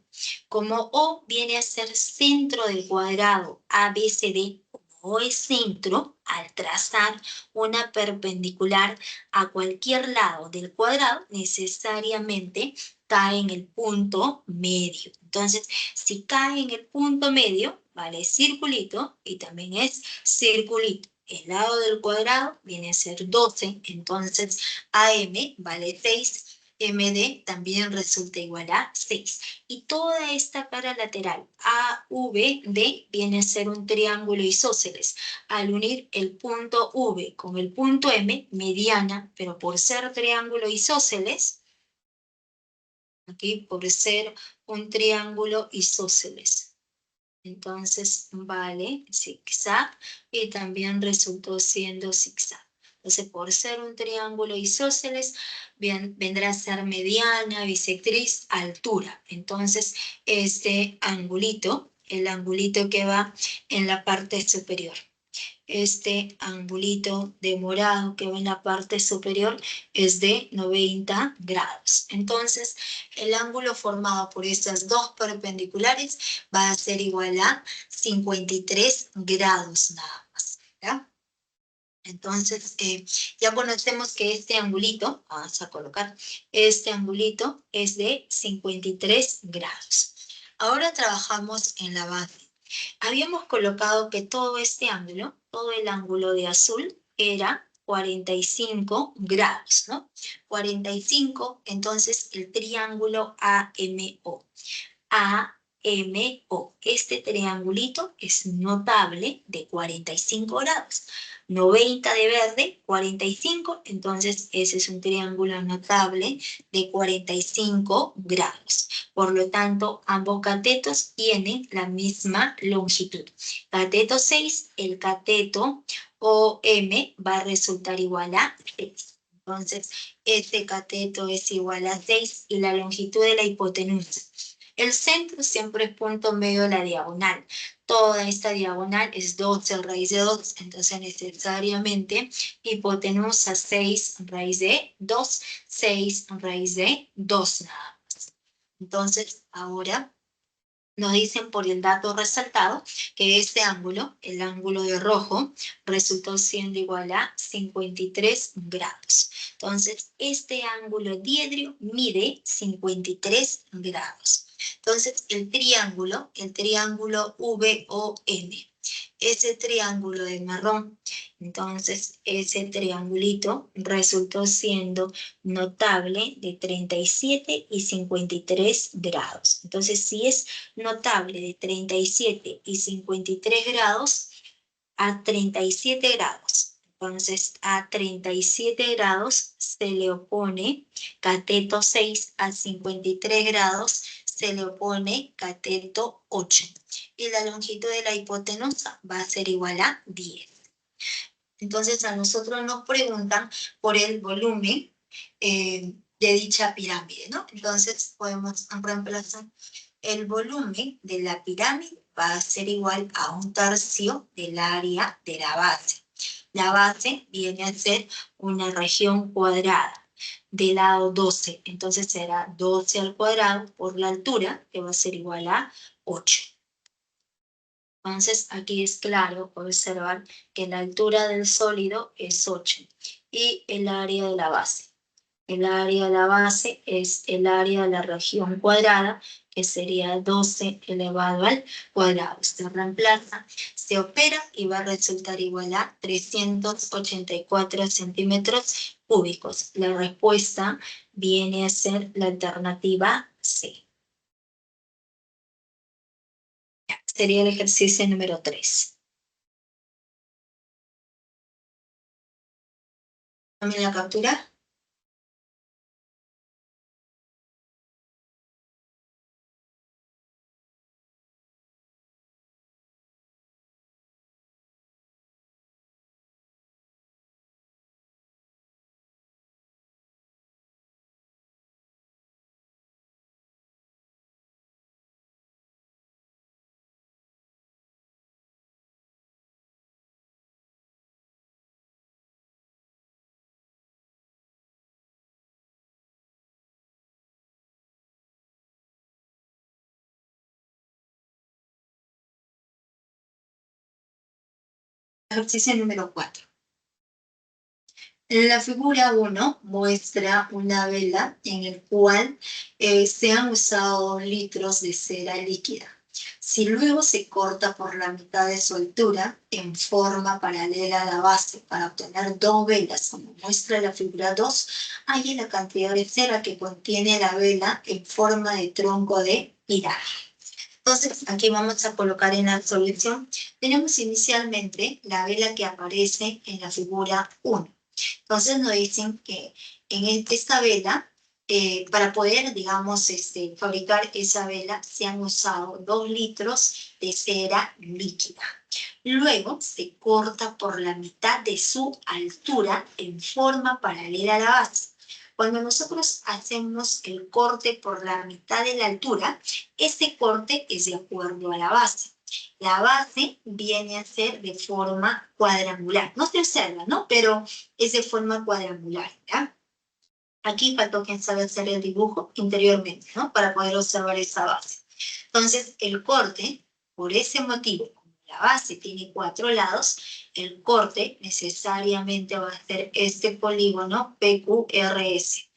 como O viene a ser centro del cuadrado ABCD, como O es centro, al trazar una perpendicular a cualquier lado del cuadrado, necesariamente cae en el punto medio. Entonces, si cae en el punto medio, vale circulito y también es circulito. El lado del cuadrado viene a ser 12, entonces AM vale 6, MD también resulta igual a 6. Y toda esta cara lateral AVD viene a ser un triángulo isósceles. Al unir el punto V con el punto M, mediana, pero por ser triángulo isósceles, aquí por ser un triángulo isósceles. Entonces vale zigzag y también resultó siendo zigzag. Entonces por ser un triángulo isósceles vendrá a ser mediana, bisectriz, altura. Entonces este angulito, el angulito que va en la parte superior, este angulito de morado que va en la parte superior es de 90 grados. Entonces, el ángulo formado por estas dos perpendiculares va a ser igual a 53 grados nada más. ¿Ya? Entonces, ya conocemos que este angulito, vamos a colocar, este angulito es de 53 grados. Ahora trabajamos en la base. Habíamos colocado que todo este ángulo, todo el ángulo de azul, era 45 grados, ¿no? 45, entonces el triángulo AMO. AMO. Este triangulito es notable de 45 grados. 90 de verde, 45, entonces ese es un triángulo notable de 45 grados. Por lo tanto, ambos catetos tienen la misma longitud. Cateto 6, el cateto OM va a resultar igual a 6. Entonces, este cateto es igual a 6 y la longitud de la hipotenusa. El centro siempre es punto medio de la diagonal. Toda esta diagonal es 12 raíz de 2, entonces necesariamente hipotenusa 6 raíz de 2, 6 raíz de 2 nada más. Entonces, ahora nos dicen por el dato resaltado que este ángulo, el ángulo de rojo, resultó siendo igual a 53 grados. Entonces, este ángulo diedrio mide 53 grados. Entonces, el triángulo VOM, ese triángulo de marrón, entonces ese triangulito resultó siendo notable de 37 y 53 grados. Entonces, si es notable de 37 y 53 grados a 37 grados. Entonces, a 37 grados se le opone cateto 6, a 53 grados se le opone cateto 8. Y la longitud de la hipotenusa va a ser igual a 10. Entonces, a nosotros nos preguntan por el volumen de dicha pirámide, ¿no? Entonces, podemos reemplazar el volumen de la pirámide va a ser igual a 1/3 del área de la base. La base viene a ser una región cuadrada de lado 12, entonces será 12 al cuadrado por la altura, que va a ser igual a 8. Entonces aquí es claro observar que la altura del sólido es 8 y el área de la base. El área de la base es el área de la región cuadrada, que sería 12 elevado al cuadrado. Se reemplaza, se opera y va a resultar igual a 384 centímetros cúbicos. La respuesta viene a ser la alternativa C. Sería el ejercicio número 3. ¿Tomen la captura? Ejercicio número 4. La figura 1 muestra una vela en el cual se han usado litros de cera líquida. Si luego se corta por la mitad de su altura en forma paralela a la base para obtener 2 velas, como muestra la figura 2, hay la cantidad de cera que contiene la vela en forma de tronco de pirámide. Entonces, aquí vamos a colocar en la solución. Tenemos inicialmente la vela que aparece en la figura 1. Entonces nos dicen que en esta vela para poder, digamos, fabricar esa vela, se han usado 2 litros de cera líquida. Luego se corta por la mitad de su altura en forma paralela a la base. Cuando nosotros hacemos el corte por la mitad de la altura, este corte es de acuerdo a la base. La base viene a ser de forma cuadrangular. No se observa, ¿no? Pero es de forma cuadrangular, ¿ya? Aquí faltó quien sabe hacer el dibujo interiormente, ¿no? Para poder observar esa base. Entonces, el corte, por ese motivo, como la base tiene 4 lados, el corte necesariamente va a ser este polígono PQRS.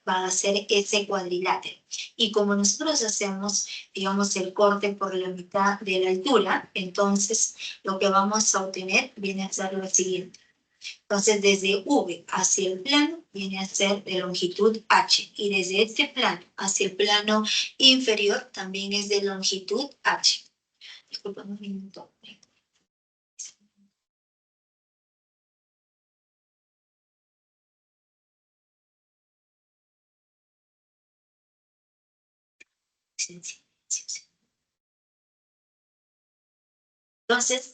Va a ser ese cuadrilátero. Y como nosotros hacemos, digamos, el corte por la mitad de la altura, entonces lo que vamos a obtener viene a ser lo siguiente. Entonces, desde V hacia el plano viene a ser de longitud H. Y desde este plano hacia el plano inferior también es de longitud H. Disculpa un minuto. Entonces,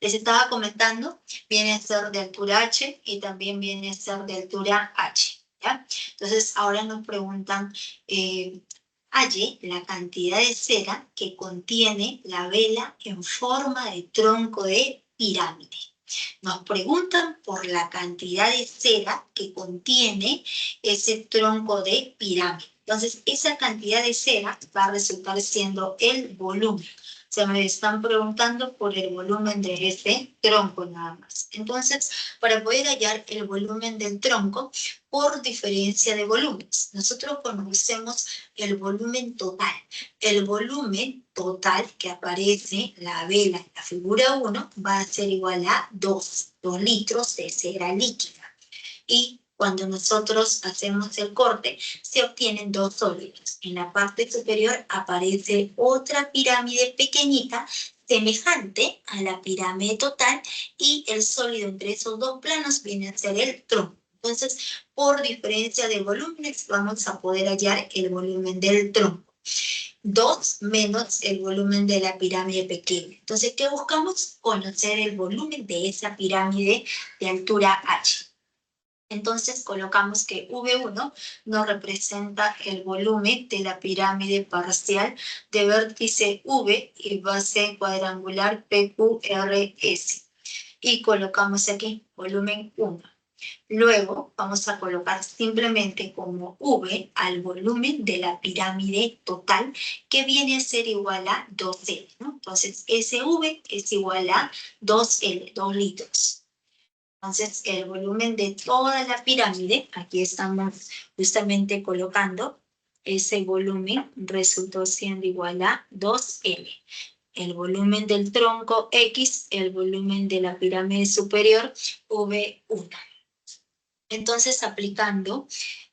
les estaba comentando, viene a ser de altura H y también viene a ser de altura H. ¿Ya? Entonces, ahora nos preguntan, halle la cantidad de cera que contiene la vela en forma de tronco de pirámide. Nos preguntan por la cantidad de cera que contiene ese tronco de pirámide. Entonces, esa cantidad de cera va a resultar siendo el volumen. Se me están preguntando por el volumen de ese tronco nada más. Entonces, para poder hallar el volumen del tronco, por diferencia de volúmenes, nosotros conocemos el volumen total. El volumen total que aparece en la vela en la figura 1 va a ser igual a 2 litros de cera líquida. Y cuando nosotros hacemos el corte, se obtienen 2 sólidos. En la parte superior aparece otra pirámide pequeñita, semejante a la pirámide total, y el sólido entre esos 2 planos viene a ser el tronco. Entonces, por diferencia de volúmenes, vamos a poder hallar el volumen del tronco. 2 menos el volumen de la pirámide pequeña. Entonces, ¿qué buscamos? Conocer el volumen de esa pirámide de altura H. Entonces colocamos que V1 nos representa el volumen de la pirámide parcial de vértice V y base cuadrangular PQRS. Y colocamos aquí volumen 1. Luego vamos a colocar simplemente como V al volumen de la pirámide total, que viene a ser igual a 2L, ¿no? Entonces, SV es igual a 2L, 2 litros. Entonces, el volumen de toda la pirámide, aquí estamos justamente colocando, ese volumen resultó siendo igual a 2L. El volumen del tronco X, el volumen de la pirámide superior, V1. Entonces, aplicando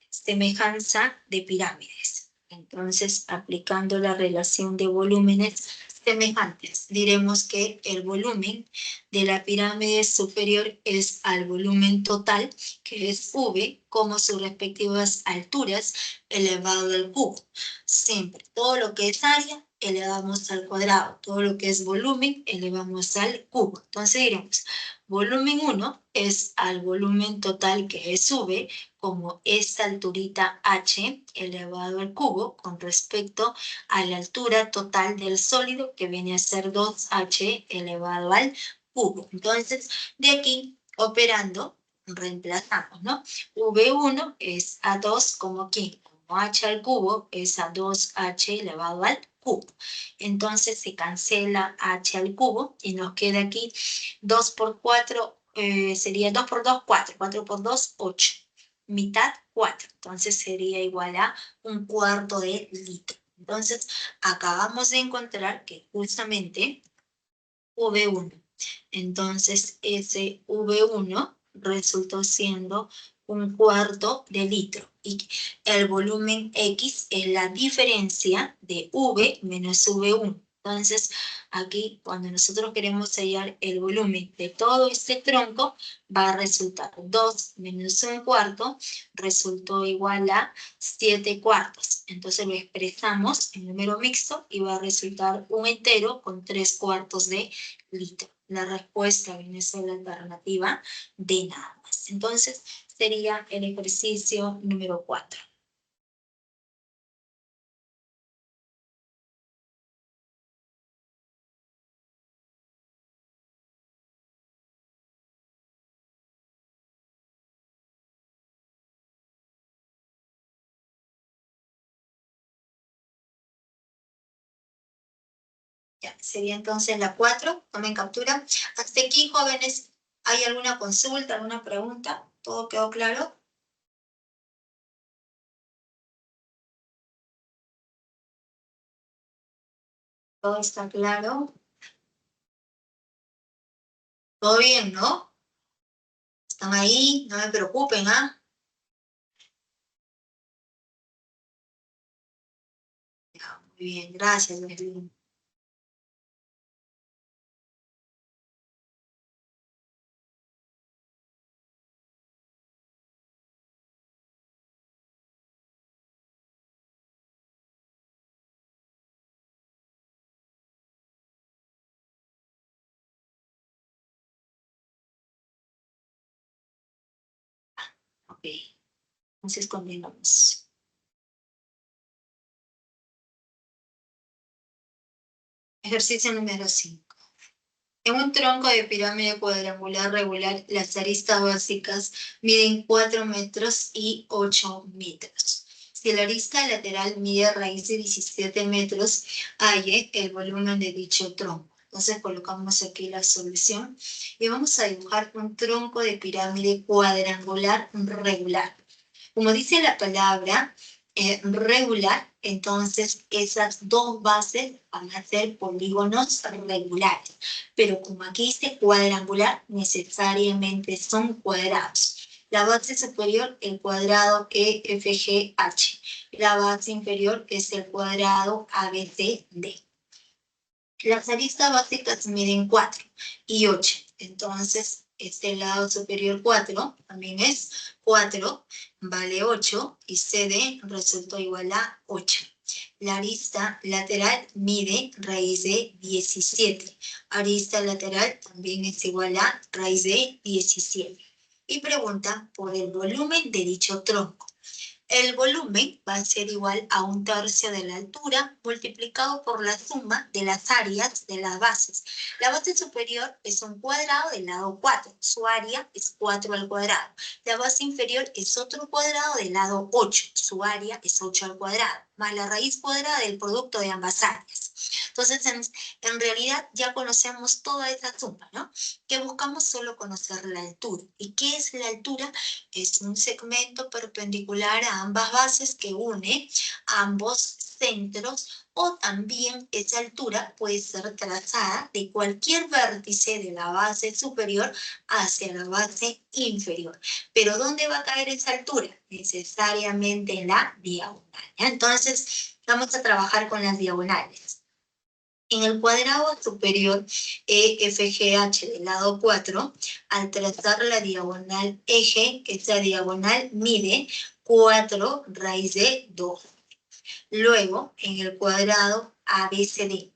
semejanza de pirámides. Entonces, aplicando la relación de volúmenes semejantes, diremos que el volumen de la pirámide superior es al volumen total, que es V, como sus respectivas alturas, elevado al cubo. Siempre, todo lo que es área, elevamos al cuadrado. Todo lo que es volumen, elevamos al cubo. Entonces diremos, volumen 1 es al volumen total, que es V, como esta alturita H elevado al cubo con respecto a la altura total del sólido, que viene a ser 2H elevado al cubo. Entonces, de aquí, operando, reemplazamos, ¿no? V1 es a 2 como aquí, como H al cubo es a 2H elevado al cubo. Entonces se cancela H al cubo y nos queda aquí 2 por 4, sería 2 por 2, 4, 4 por 2, 8. Mitad 4, entonces sería igual a 1/4 de litro. Entonces, acabamos de encontrar que justamente V1. Entonces, ese V1 resultó siendo 1/4 de litro. Y el volumen X es la diferencia de V menos V1. Entonces, aquí, cuando nosotros queremos hallar el volumen de todo este tronco, va a resultar 2 menos 1/4, resultó igual a 7/4. Entonces lo expresamos en número mixto y va a resultar un entero con 3/4 de litro. La respuesta viene a ser la alternativa de nada más. Entonces, sería el ejercicio número 4. Ya, sería entonces la 4. Tomen captura. Hasta aquí, jóvenes, ¿hay alguna consulta, alguna pregunta? ¿Todo quedó claro? Todo está claro. Todo bien, ¿no? Están ahí, no me preocupen, ¿ah? Ya, muy bien, gracias, Leslie. Ok, entonces continuamos. Ejercicio número 5. En un tronco de pirámide cuadrangular regular, las aristas básicas miden 4 metros y 8 metros. Si la arista lateral mide raíz de 17 metros, halle el volumen de dicho tronco. Entonces colocamos aquí la solución y vamos a dibujar un tronco de pirámide cuadrangular regular. Como dice la palabra regular, entonces esas dos bases van a ser polígonos regulares. Pero como aquí dice cuadrangular, necesariamente son cuadrados. La base superior, el cuadrado EFGH. La base inferior es el cuadrado ABCD. Las aristas básicas miden 4 y 8. Entonces, este lado superior 4 también es 4, vale 8 y CD resultó igual a 8. La arista lateral mide raíz de 17. Arista lateral también es igual a raíz de 17. Y pregunta por el volumen de dicho tronco. El volumen va a ser igual a 1/3 de la altura multiplicado por la suma de las áreas de las bases. La base superior es un cuadrado del lado 4. Su área es 4 al cuadrado. La base inferior es otro cuadrado del lado 8. Su área es 8 al cuadrado, más la raíz cuadrada del producto de ambas áreas. Entonces, en realidad ya conocemos toda esa suma, ¿no? Que buscamos solo conocer la altura. ¿Y qué es la altura? Es un segmento perpendicular a ambas bases que une ambos centros, o también esa altura puede ser trazada de cualquier vértice de la base superior hacia la base inferior. Pero ¿dónde va a caer esa altura? Necesariamente en la diagonal. Entonces, vamos a trabajar con las diagonales. En el cuadrado superior EFGH del lado 4, al trazar la diagonal eje, que esa diagonal mide 4 raíz de 2. Luego, en el cuadrado ABCD,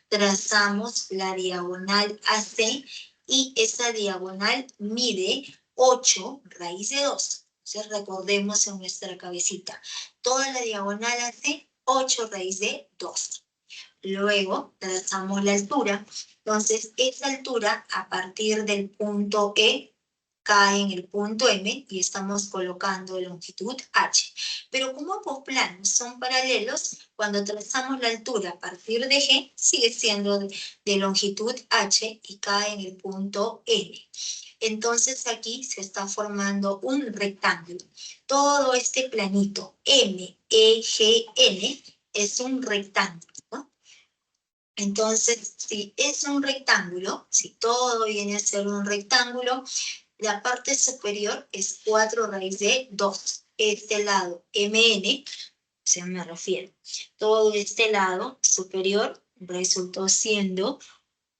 trazamos la diagonal AC y esa diagonal mide 8 raíz de 2. Entonces recordemos en nuestra cabecita, toda la diagonal AC, 8 raíz de 2. Luego trazamos la altura. Entonces, esa altura a partir del punto E cae en el punto M y estamos colocando longitud H. Pero como ambos planos son paralelos, cuando trazamos la altura a partir de G, sigue siendo de longitud H y cae en el punto M. Entonces aquí se está formando un rectángulo. Todo este planito M, E, G, N es un rectángulo, ¿no? Entonces, si es un rectángulo, si todo viene a ser un rectángulo, la parte superior es 4 raíz de 2. Este lado, MN, se me refiero. Todo este lado, su superior resultó siendo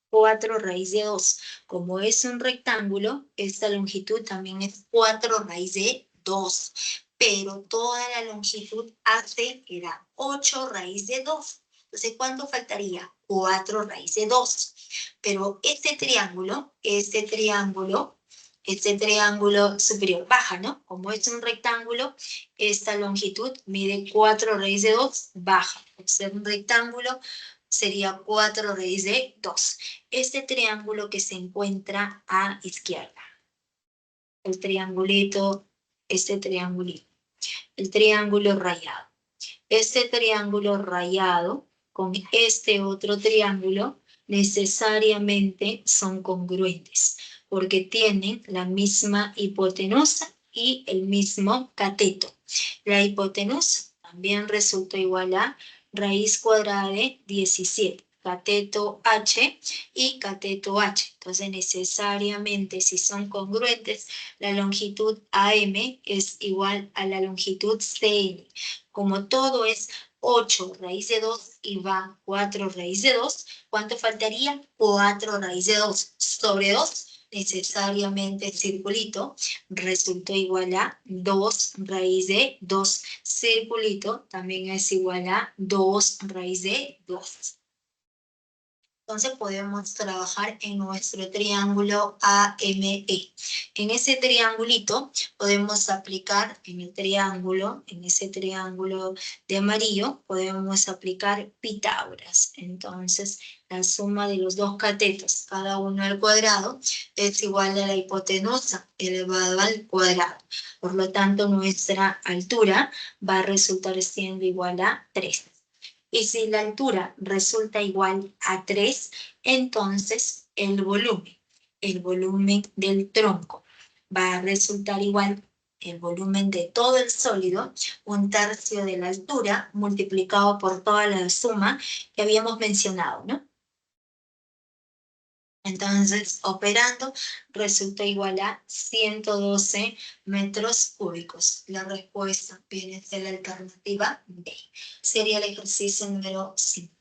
4 raíz de 2. Como es un rectángulo, esta longitud también es 4 raíz de 2. Pero toda la longitud hace que da 8 raíz de 2. Entonces, ¿cuánto faltaría? 4 raíz de 2. Pero este triángulo superior baja, ¿no? Como es un rectángulo, esta longitud mide 4 raíz de 2, baja. Por ser un rectángulo, sería 4 raíz de 2. Este triángulo que se encuentra a izquierda, el triangulito, el triángulo rayado. Este triángulo rayado con este otro triángulo necesariamente son congruentes porque tienen la misma hipotenusa y el mismo cateto. La hipotenusa también resulta igual a raíz cuadrada de 17, cateto H y cateto H. Entonces, necesariamente, si son congruentes, la longitud AM es igual a la longitud CN. Como todo es 8 raíz de 2 y va 4 raíz de 2, ¿cuánto faltaría? 4 raíz de 2 sobre 2. Necesariamente el circulito resultó igual a 2 raíz de 2. Circulito también es igual a 2 raíz de 2. Entonces podemos trabajar en nuestro triángulo AME. En ese triangulito podemos aplicar, en ese triángulo de amarillo, podemos aplicar Pitágoras. Entonces, la suma de los dos catetos, cada uno al cuadrado, es igual a la hipotenusa elevado al cuadrado. Por lo tanto, nuestra altura va a resultar siendo igual a 3. Y si la altura resulta igual a 3, entonces el volumen del tronco va a resultar igual el volumen de todo el sólido, 1/3 de la altura multiplicado por toda la suma que habíamos mencionado, ¿no? Entonces, operando, resulta igual a 112 metros cúbicos. La respuesta viene de la alternativa B. Sería el ejercicio número 5.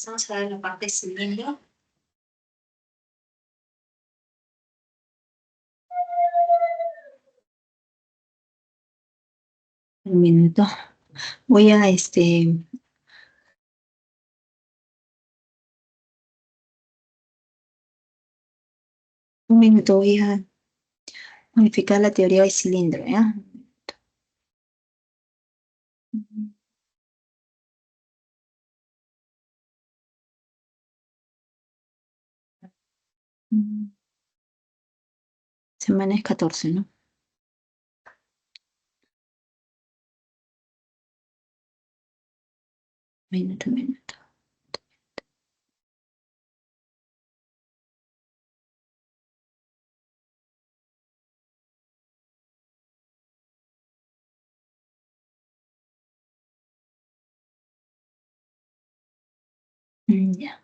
Vamos a ver la parte de cilindro. Un minuto. Voy a un minuto, voy a modificar la teoría del cilindro, ¿ya? Semana es 14, ¿no? Minuto. Ya.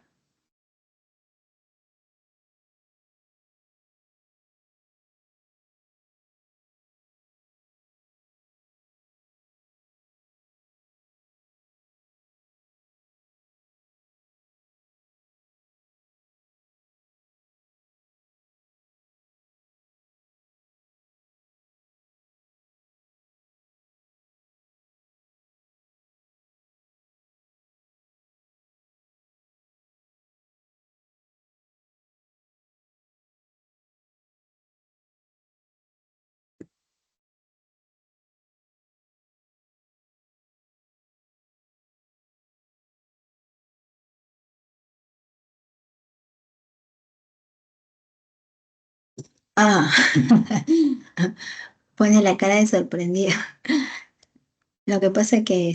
Ah, pone la cara de sorprendida. Lo que pasa es que,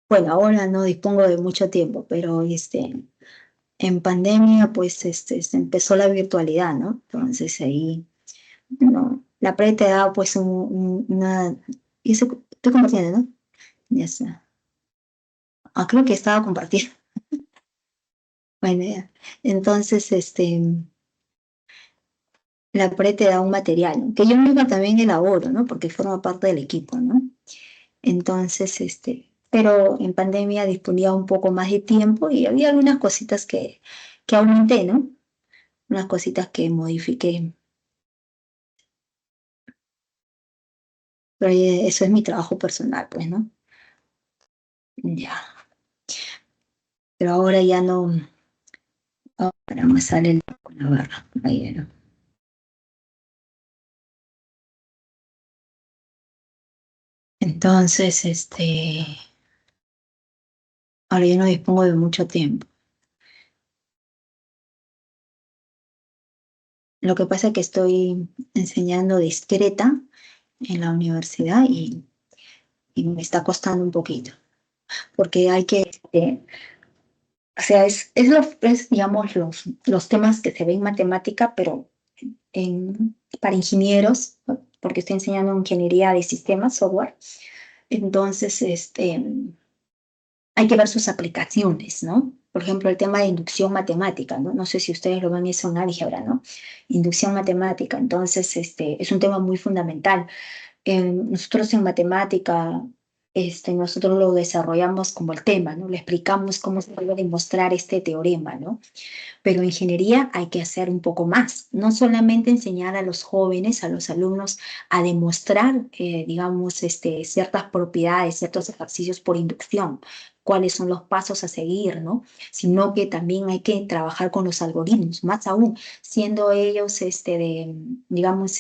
bueno, ahora no dispongo de mucho tiempo, pero en pandemia, pues, se empezó la virtualidad, ¿no? Entonces ahí, no, la pared te da, pues, una, y eso estoy compartiendo, ¿no? Ya está. Ah, creo que estaba compartiendo. Bueno, ya. Entonces, la pared te da un material, ¿no? Que yo misma también elaboro, ¿no? Porque forma parte del equipo, ¿no? Entonces, pero en pandemia disponía un poco más de tiempo y había algunas cositas que aumenté, ¿no? Unas cositas que modifiqué. Pero eso es mi trabajo personal, pues, ¿no? Ya. Pero ahora ya no. Ahora me sale con la barra. Ahí, ¿no? Entonces, ahora yo no dispongo de mucho tiempo. Lo que pasa es que estoy enseñando discreta en la universidad y me está costando un poquito, porque hay que, o sea, digamos, los temas que se ven en matemática, pero para ingenieros, ¿no? Porque estoy enseñando ingeniería de sistemas, software. Entonces, hay que ver sus aplicaciones, ¿no? Por ejemplo, el tema de inducción matemática, ¿no? No sé si ustedes lo ven eso en álgebra, ¿no? Inducción matemática. Entonces, es un tema muy fundamental. Nosotros en matemática, nosotros lo desarrollamos como el tema, ¿no? Le explicamos cómo se debe demostrar este teorema, ¿no? Pero en ingeniería hay que hacer un poco más, no solamente enseñar a los jóvenes, a los alumnos, a demostrar, digamos, ciertas propiedades, ciertos ejercicios por inducción, cuáles son los pasos a seguir, ¿no? Sino que también hay que trabajar con los algoritmos, más aún, siendo ellos, digamos,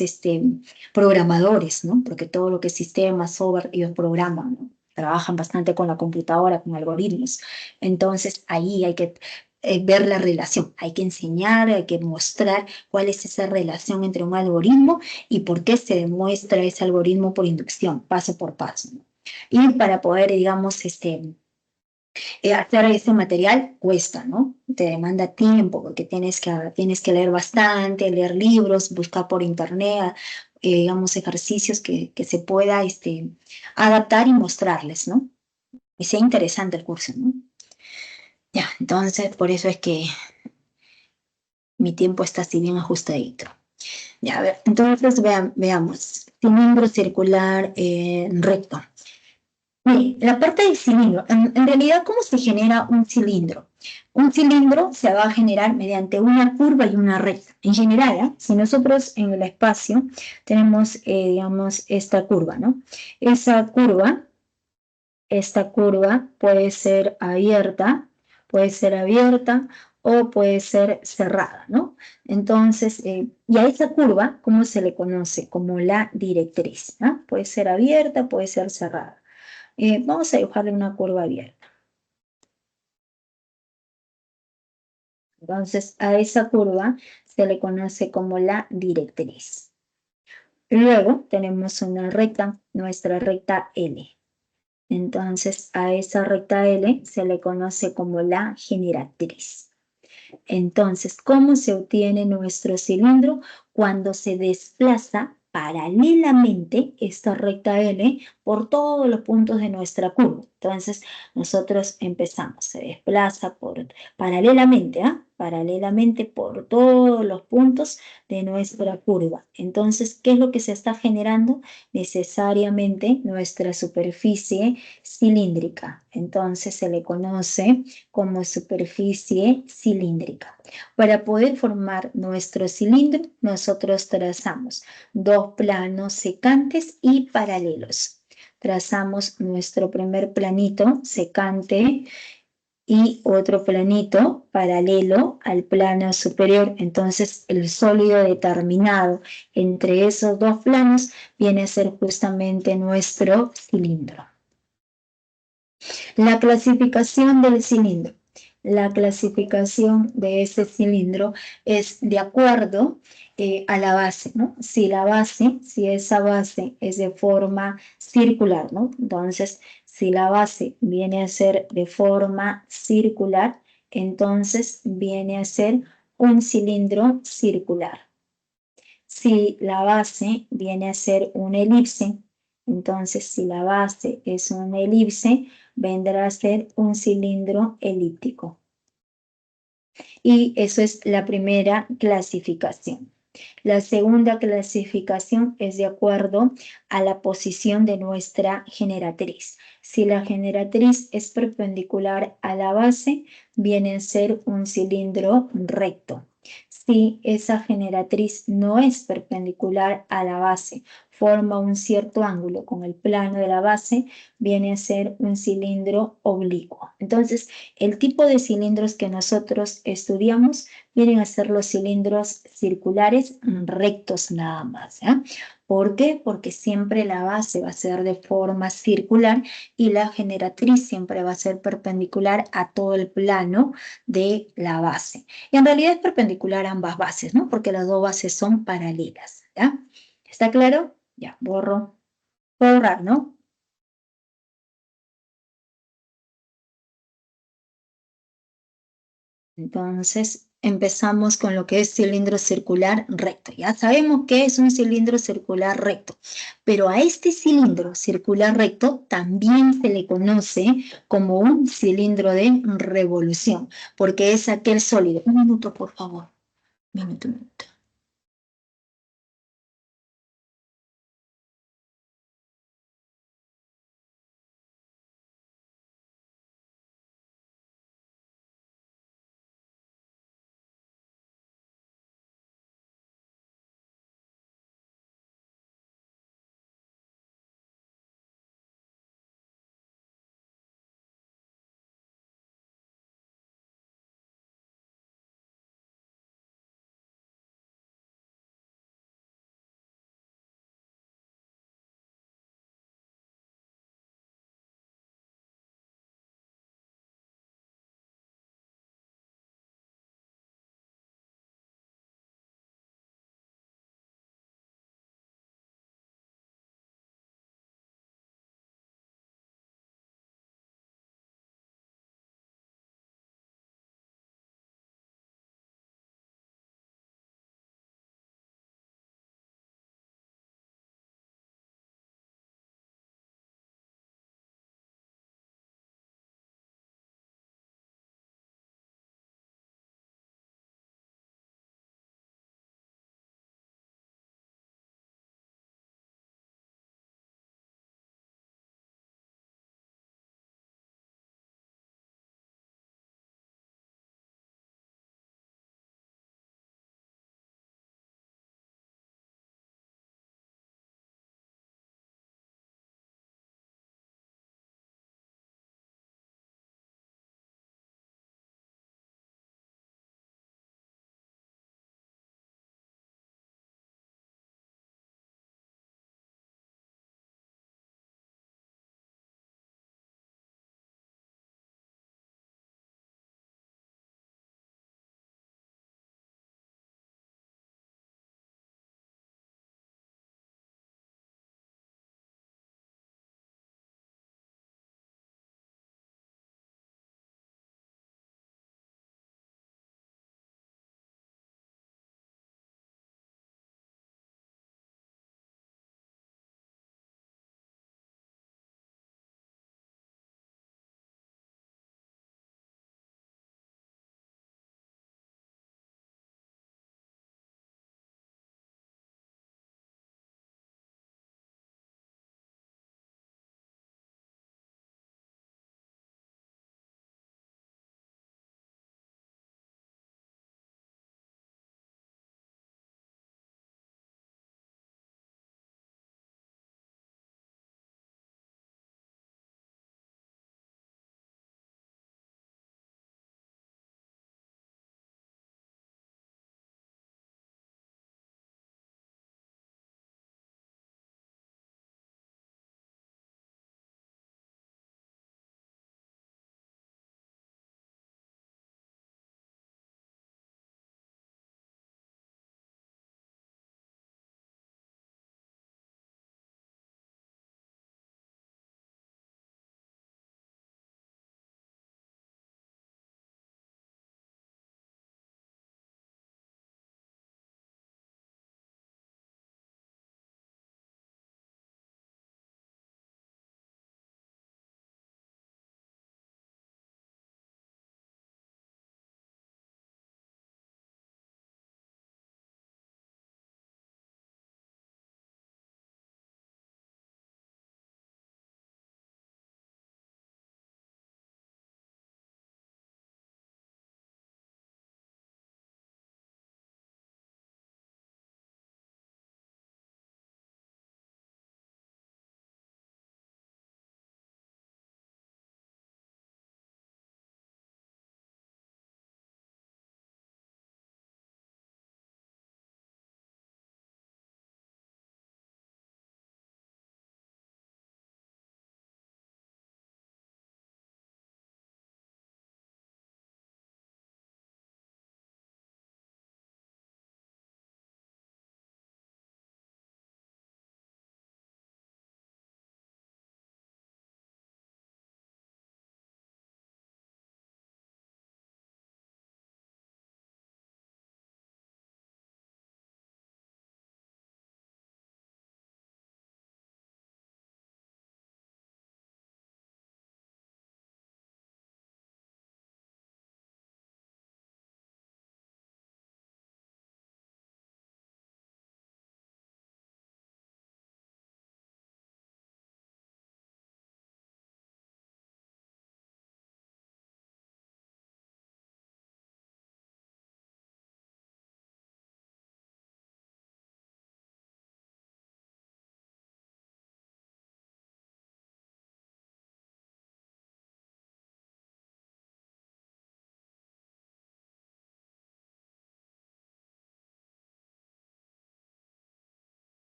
programadores, ¿no? Porque todo lo que es sistema, software, ellos programan, ¿no? Trabajan bastante con la computadora, con algoritmos. Entonces, ahí hay que ver la relación. Hay que enseñar, hay que mostrar cuál es esa relación entre un algoritmo y por qué se demuestra ese algoritmo por inducción, paso por paso, ¿no? Y para poder, digamos, hacer ese material cuesta, ¿no? Te demanda tiempo porque tienes que leer bastante, leer libros, buscar por internet, digamos, ejercicios que se pueda adaptar y mostrarles, ¿no? Y sea interesante el curso, ¿no? Ya, entonces por eso es que mi tiempo está así bien ajustadito. Ya, a ver, entonces veamos. Cilindro circular recto. Mire, la parte del cilindro, en realidad, ¿cómo se genera un cilindro? Un cilindro se va a generar mediante una curva y una recta. En general, ¿eh? Si nosotros en el espacio tenemos, digamos, esta curva, ¿no? Esta curva puede ser abierta o puede ser cerrada, ¿no? Entonces, y a esa curva, ¿cómo se le conoce? Como la directriz, ¿no? Puede ser abierta, puede ser cerrada. Vamos a dibujarle una curva abierta. Entonces, a esa curva se le conoce como la directriz. Luego tenemos una recta, nuestra recta L. Entonces, a esa recta L se le conoce como la generatriz. Entonces, ¿cómo se obtiene nuestro cilindro? Cuando se desplaza paralelamente esta recta L por todos los puntos de nuestra curva. Entonces, nosotros empezamos, se desplaza paralelamente, paralelamente por todos los puntos de nuestra curva. Entonces, ¿qué es lo que se está generando? Necesariamente nuestra superficie cilíndrica. Entonces, se le conoce como superficie cilíndrica. Para poder formar nuestro cilindro, nosotros trazamos dos planos secantes y paralelos. Trazamos nuestro primer planito secante y otro planito paralelo al plano superior. Entonces, el sólido determinado entre esos dos planos viene a ser justamente nuestro cilindro. La clasificación del cilindro. La clasificación de ese cilindro es de acuerdo a la base, ¿no? Si esa base es de forma circular, ¿no? Entonces, si la base viene a ser de forma circular, entonces viene a ser un cilindro circular. Si la base viene a ser una elipse, entonces si la base es una elipse, vendrá a ser un cilindro elíptico. Y eso es la primera clasificación. La segunda clasificación es de acuerdo a la posición de nuestra generatriz. Si la generatriz es perpendicular a la base, viene a ser un cilindro recto. Si esa generatriz no es perpendicular a la base, forma un cierto ángulo con el plano de la base, viene a ser un cilindro oblicuo. Entonces, el tipo de cilindros que nosotros estudiamos vienen a ser los cilindros circulares rectos nada más. ¿Por qué? Porque siempre la base va a ser de forma circular y la generatriz siempre va a ser perpendicular a todo el plano de la base. Y en realidad es perpendicular a ambas bases, ¿no? Porque las dos bases son paralelas. ¿Ya? ¿Está claro? Ya, borro. Borrar, ¿no? Entonces, empezamos con lo que es cilindro circular recto. Ya sabemos que es un cilindro circular recto, pero a este cilindro circular recto también se le conoce como un cilindro de revolución, porque es aquel sólido. Un minuto, por favor. Minuto, minuto.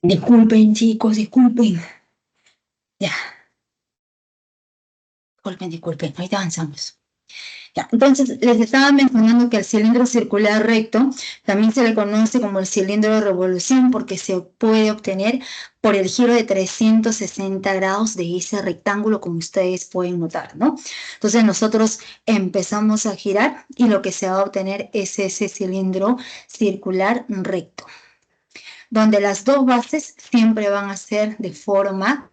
Disculpen, chicos, disculpen. Ya, disculpen, ahorita avanzamos. Ya, entonces, les estaba mencionando que el cilindro circular recto también se le conoce como el cilindro de revolución porque se puede obtener por el giro de 360 grados de ese rectángulo, como ustedes pueden notar, ¿no? Entonces, nosotros empezamos a girar y lo que se va a obtener es ese cilindro circular recto, donde las dos bases siempre van a ser de forma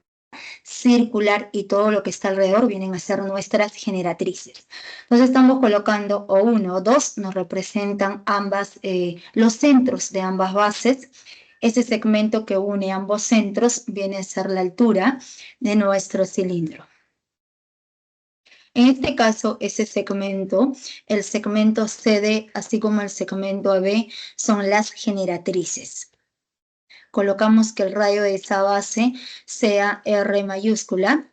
circular y todo lo que está alrededor vienen a ser nuestras generatrices. Entonces estamos colocando o uno o dos, nos representan ambas, los centros de ambas bases. Ese segmento que une ambos centros viene a ser la altura de nuestro cilindro. En este caso, ese segmento, el segmento CD, así como el segmento AB, son las generatrices. Colocamos que el radio de esa base sea R mayúscula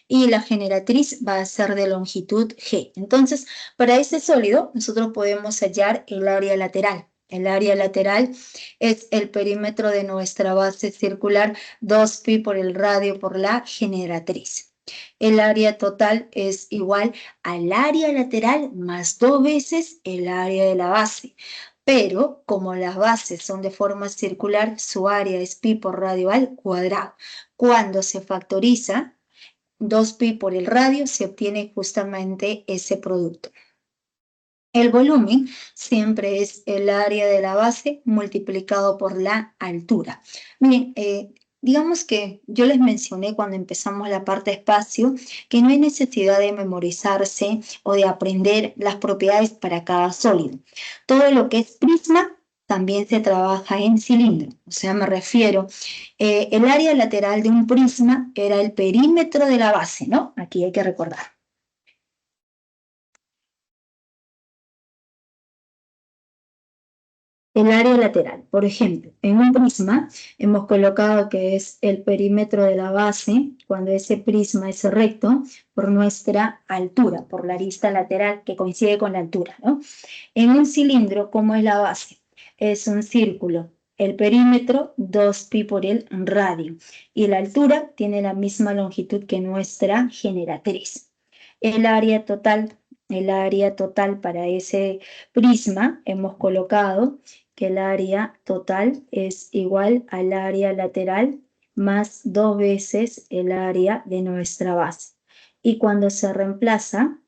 y la generatriz va a ser de longitud G. Entonces, para este sólido, nosotros podemos hallar el área lateral. El área lateral es el perímetro de nuestra base circular, 2pi por el radio por la generatriz. El área total es igual al área lateral más 2 veces el área de la base. Pero como las bases son de forma circular, su área es pi por radio al cuadrado. Cuando se factoriza, 2pi por el radio, se obtiene justamente ese producto. El volumen siempre es el área de la base multiplicado por la altura. Miren, digamos que yo les mencioné cuando empezamos la parte de espacio que no hay necesidad de memorizarse o de aprender las propiedades para cada sólido. Todo lo que es prisma también se trabaja en cilindro. O sea, me refiero, el área lateral de un prisma era el perímetro de la base, ¿no? Aquí hay que recordar. El área lateral, por ejemplo, en un prisma hemos colocado que es el perímetro de la base, cuando ese prisma es recto, por nuestra altura, por la arista lateral que coincide con la altura, ¿no? En un cilindro, ¿cómo es la base? Es un círculo. El perímetro, 2pi por el radio. Y la altura tiene la misma longitud que nuestra generatriz. El área total para ese prisma hemos colocado que el área total es igual al área lateral más 2 veces el área de nuestra base. Y cuando se reemplaza,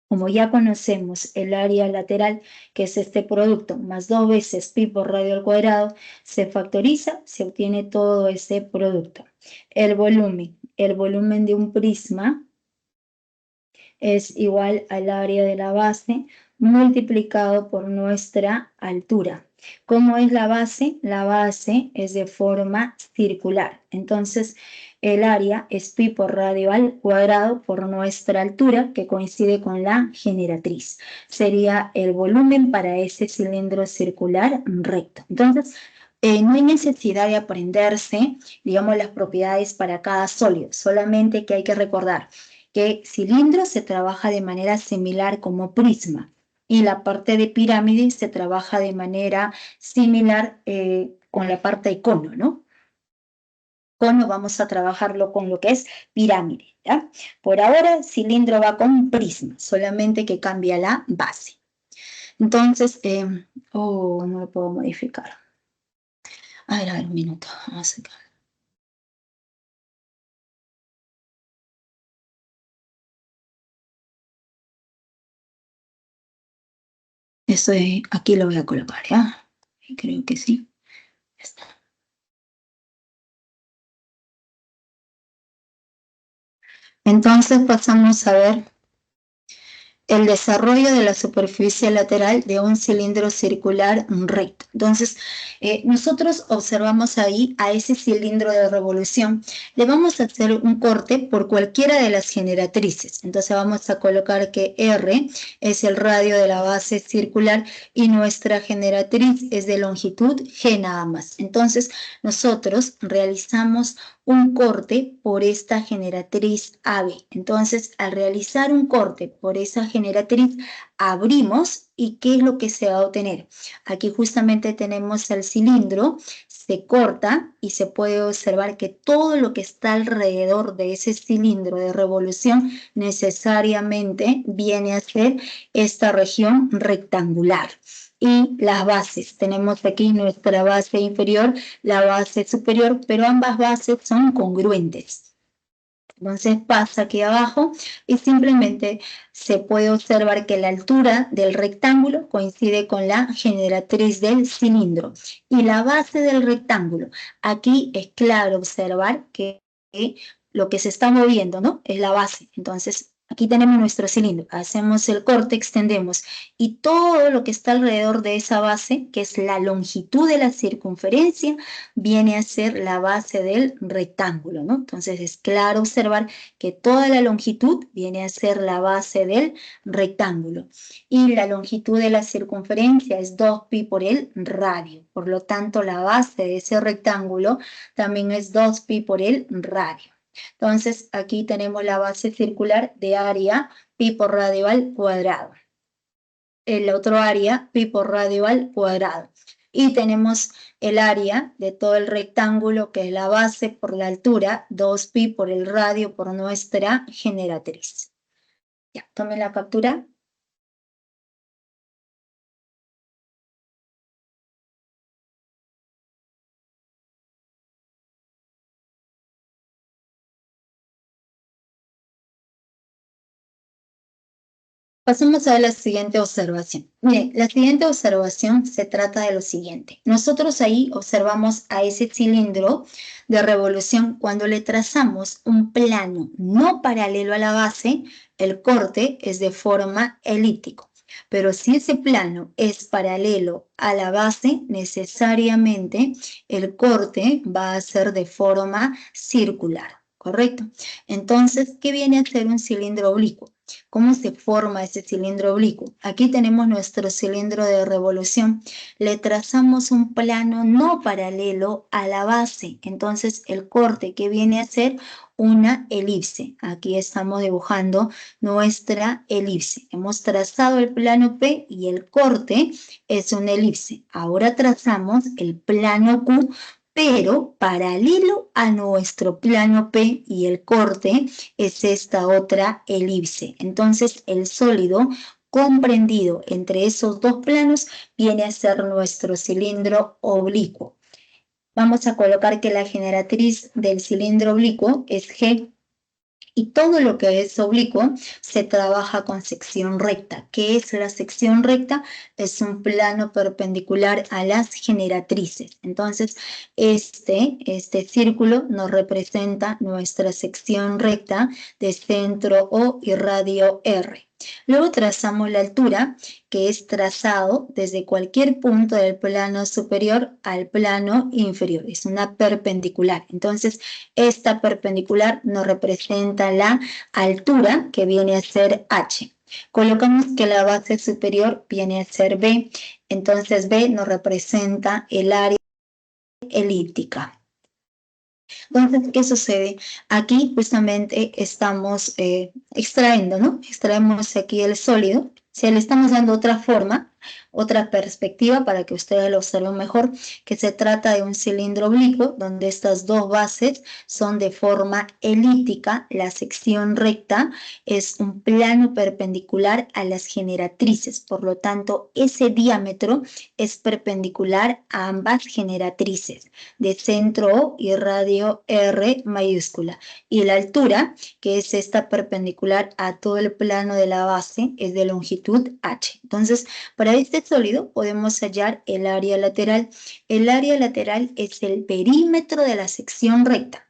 como ya conocemos el área lateral, que es este producto, más 2 veces pi por radio al cuadrado, se factoriza, se obtiene todo ese producto. El volumen de un prisma es igual al área de la base multiplicado por nuestra altura. ¿Cómo es la base? La base es de forma circular. Entonces, el área es pi por radio al cuadrado por nuestra altura, que coincide con la generatriz. Sería el volumen para ese cilindro circular recto. Entonces, no hay necesidad de aprenderse, digamos, las propiedades para cada sólido, solamente que hay que recordar que cilindro se trabaja de manera similar como prisma y la parte de pirámide se trabaja de manera similar con la parte de cono, ¿no? Cono vamos a trabajarlo con lo que es pirámide, ¿ya? Por ahora, cilindro va con prisma, solamente que cambia la base. Entonces, no lo puedo modificar. A ver, un minuto, vamos a sacar. Eso aquí lo voy a colocar, ¿ya? Creo que sí. Ya está. Entonces pasamos a ver el desarrollo de la superficie lateral de un cilindro circular recto. Entonces, nosotros observamos ahí a ese cilindro de revolución. Le vamos a hacer un corte por cualquiera de las generatrices. Entonces vamos a colocar que R es el radio de la base circular y nuestra generatriz es de longitud G nada más. Entonces, nosotros realizamos un corte por esta generatriz AB. Entonces, al realizar un corte por esa generatriz, abrimos y ¿qué es lo que se va a obtener? Aquí justamente tenemos el cilindro, se corta y se puede observar que todo lo que está alrededor de ese cilindro de revolución necesariamente viene a ser esta región rectangular. Y las bases, tenemos aquí nuestra base inferior, la base superior, pero ambas bases son congruentes. Entonces pasa aquí abajo y simplemente se puede observar que la altura del rectángulo coincide con la generatriz del cilindro y la base del rectángulo. Aquí es claro observar que lo que se está moviendo, ¿no? Es la base. Entonces aquí tenemos nuestro cilindro, hacemos el corte, extendemos y todo lo que está alrededor de esa base, que es la longitud de la circunferencia, viene a ser la base del rectángulo, ¿no? Entonces es claro observar que toda la longitud viene a ser la base del rectángulo y la longitud de la circunferencia es 2pi por el radio. Por lo tanto, la base de ese rectángulo también es 2pi por el radio. Entonces, aquí tenemos la base circular de área pi por radio al cuadrado. El otro área pi por radio al cuadrado. Y tenemos el área de todo el rectángulo, que es la base por la altura, 2pi por el radio por nuestra generatriz. Ya, tomen la captura. Pasemos a la siguiente observación. Miren, la siguiente observación se trata de lo siguiente. Nosotros ahí observamos a ese cilindro de revolución cuando le trazamos un plano no paralelo a la base, el corte es de forma elíptica. Pero si ese plano es paralelo a la base, necesariamente el corte va a ser de forma circular, ¿correcto? Entonces, ¿qué viene a ser un cilindro oblicuo? ¿Cómo se forma ese cilindro oblicuo? Aquí tenemos nuestro cilindro de revolución. Le trazamos un plano no paralelo a la base. Entonces, el corte que viene a ser una elipse. Aquí estamos dibujando nuestra elipse. Hemos trazado el plano P y el corte es una elipse. Ahora trazamos el plano Q, pero paralelo a nuestro plano P y el corte es esta otra elipse. Entonces, el sólido comprendido entre esos dos planos viene a ser nuestro cilindro oblicuo. Vamos a colocar que la generatriz del cilindro oblicuo es G. Y todo lo que es oblicuo se trabaja con sección recta. ¿Qué es la sección recta? Es un plano perpendicular a las generatrices. Entonces, este círculo nos representa nuestra sección recta de centro O y radio R. Luego trazamos la altura, que es trazado desde cualquier punto del plano superior al plano inferior. Es una perpendicular. Entonces, esta perpendicular nos representa la altura, que viene a ser H. Colocamos que la base superior viene a ser B. Entonces, B nos representa el área elíptica. Entonces, ¿qué sucede? Aquí justamente estamos extrayendo, ¿no? Extraemos aquí el sólido. Si le estamos dando otra forma, otra perspectiva para que ustedes lo observen mejor, que se trata de un cilindro oblicuo donde estas dos bases son de forma elíptica. La sección recta es un plano perpendicular a las generatrices. Por lo tanto, ese diámetro es perpendicular a ambas generatrices de centro O y radio R mayúscula. Y la altura, que es esta perpendicular a todo el plano de la base, es de longitud H. Entonces, para este sólido podemos hallar el área lateral. El área lateral es el perímetro de la sección recta.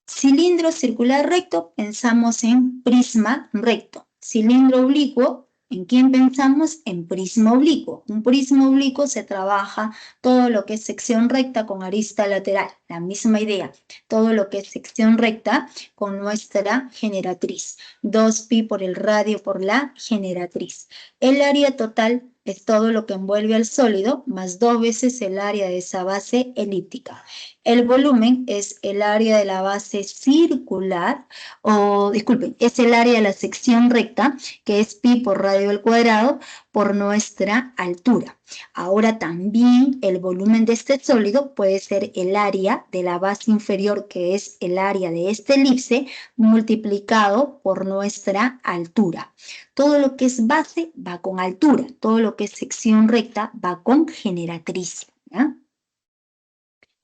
Cilindro circular recto, pensamos en prisma recto. Cilindro oblicuo, ¿en quién pensamos? En prisma oblicuo. Un prisma oblicuo se trabaja todo lo que es sección recta con arista lateral. La misma idea. Todo lo que es sección recta con nuestra generatriz. 2pi por el radio por la generatriz. El área total es todo lo que envuelve al sólido, más 2 veces el área de esa base elíptica. El volumen es el área de la base circular, o disculpen, es el área de la sección recta, que es pi por radio al cuadrado, por nuestra altura. Ahora también el volumen de este sólido puede ser el área de la base inferior, que es el área de esta elipse, multiplicado por nuestra altura. Todo lo que es base va con altura, todo lo que es sección recta va con generatriz, ¿ya?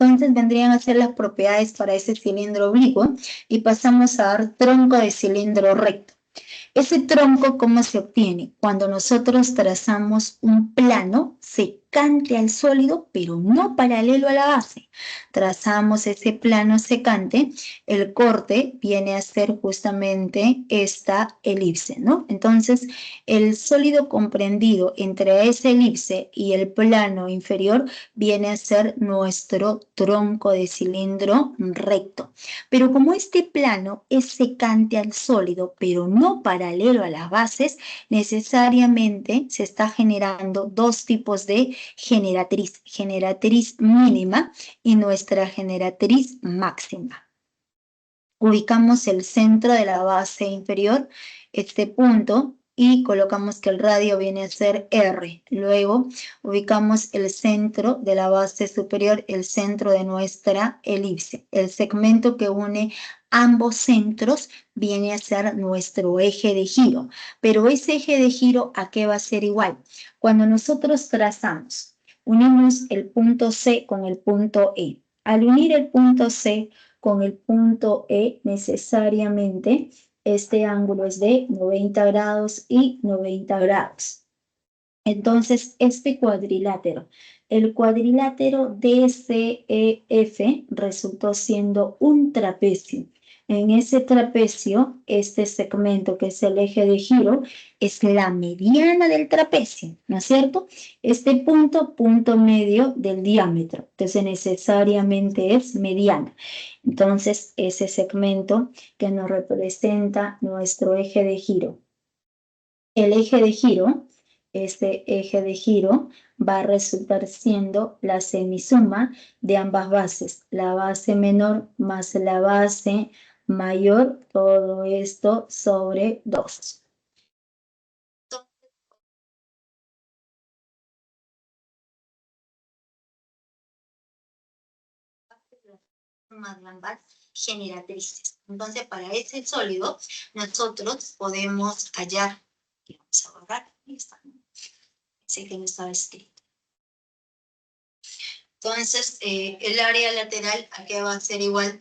Entonces vendrían a ser las propiedades para ese cilindro oblicuo y pasamos a dar tronco de cilindro recto. Ese tronco, ¿cómo se obtiene? Cuando nosotros trazamos un plano secante al sólido, pero no paralelo a la base. Trazamos ese plano secante, el corte viene a ser justamente esta elipse, ¿no? Entonces, el sólido comprendido entre esa elipse y el plano inferior viene a ser nuestro tronco de cilindro recto. Pero como este plano es secante al sólido, pero no paralelo a las bases, necesariamente se está generando dos tipos de generatriz mínima y nuestra generatriz máxima. Ubicamos el centro de la base inferior, este punto, y colocamos que el radio viene a ser R. Luego ubicamos el centro de la base superior, el centro de nuestra elipse. El segmento que une ambos centros viene a ser nuestro eje de giro. Pero ese eje de giro, ¿a qué va a ser igual? Cuando nosotros trazamos, unimos el punto C con el punto E. Al unir el punto C con el punto E, necesariamente este ángulo es de 90 grados y 90 grados. Entonces, este cuadrilátero, el cuadrilátero DCEF resultó siendo un trapecio. En ese trapecio, este segmento que es el eje de giro, es la mediana del trapecio, ¿no es cierto? Este punto medio del diámetro. Entonces, necesariamente es mediana. Entonces, ese segmento que nos representa nuestro eje de giro. El eje de giro, este eje de giro va a resultar siendo la semisuma de ambas bases, la base menor más la base mayor, todo esto sobre 2. De ambas generatrices. Entonces, para ese sólido, nosotros podemos hallar, vamos a borrar, sé que no estaba escrito. Entonces, el área lateral, ¿a qué va a ser igual?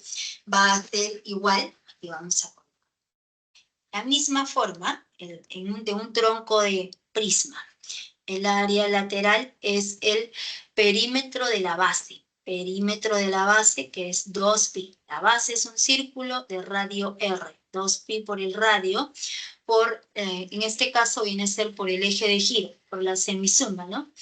Va a ser igual, aquí vamos a poner la misma forma de un tronco de prisma. El área lateral es el perímetro de la base. Perímetro de la base, que es 2pi. La base es un círculo de radio R. 2pi por el radio, en este caso viene a ser por el eje de giro, por la semisuma, ¿no?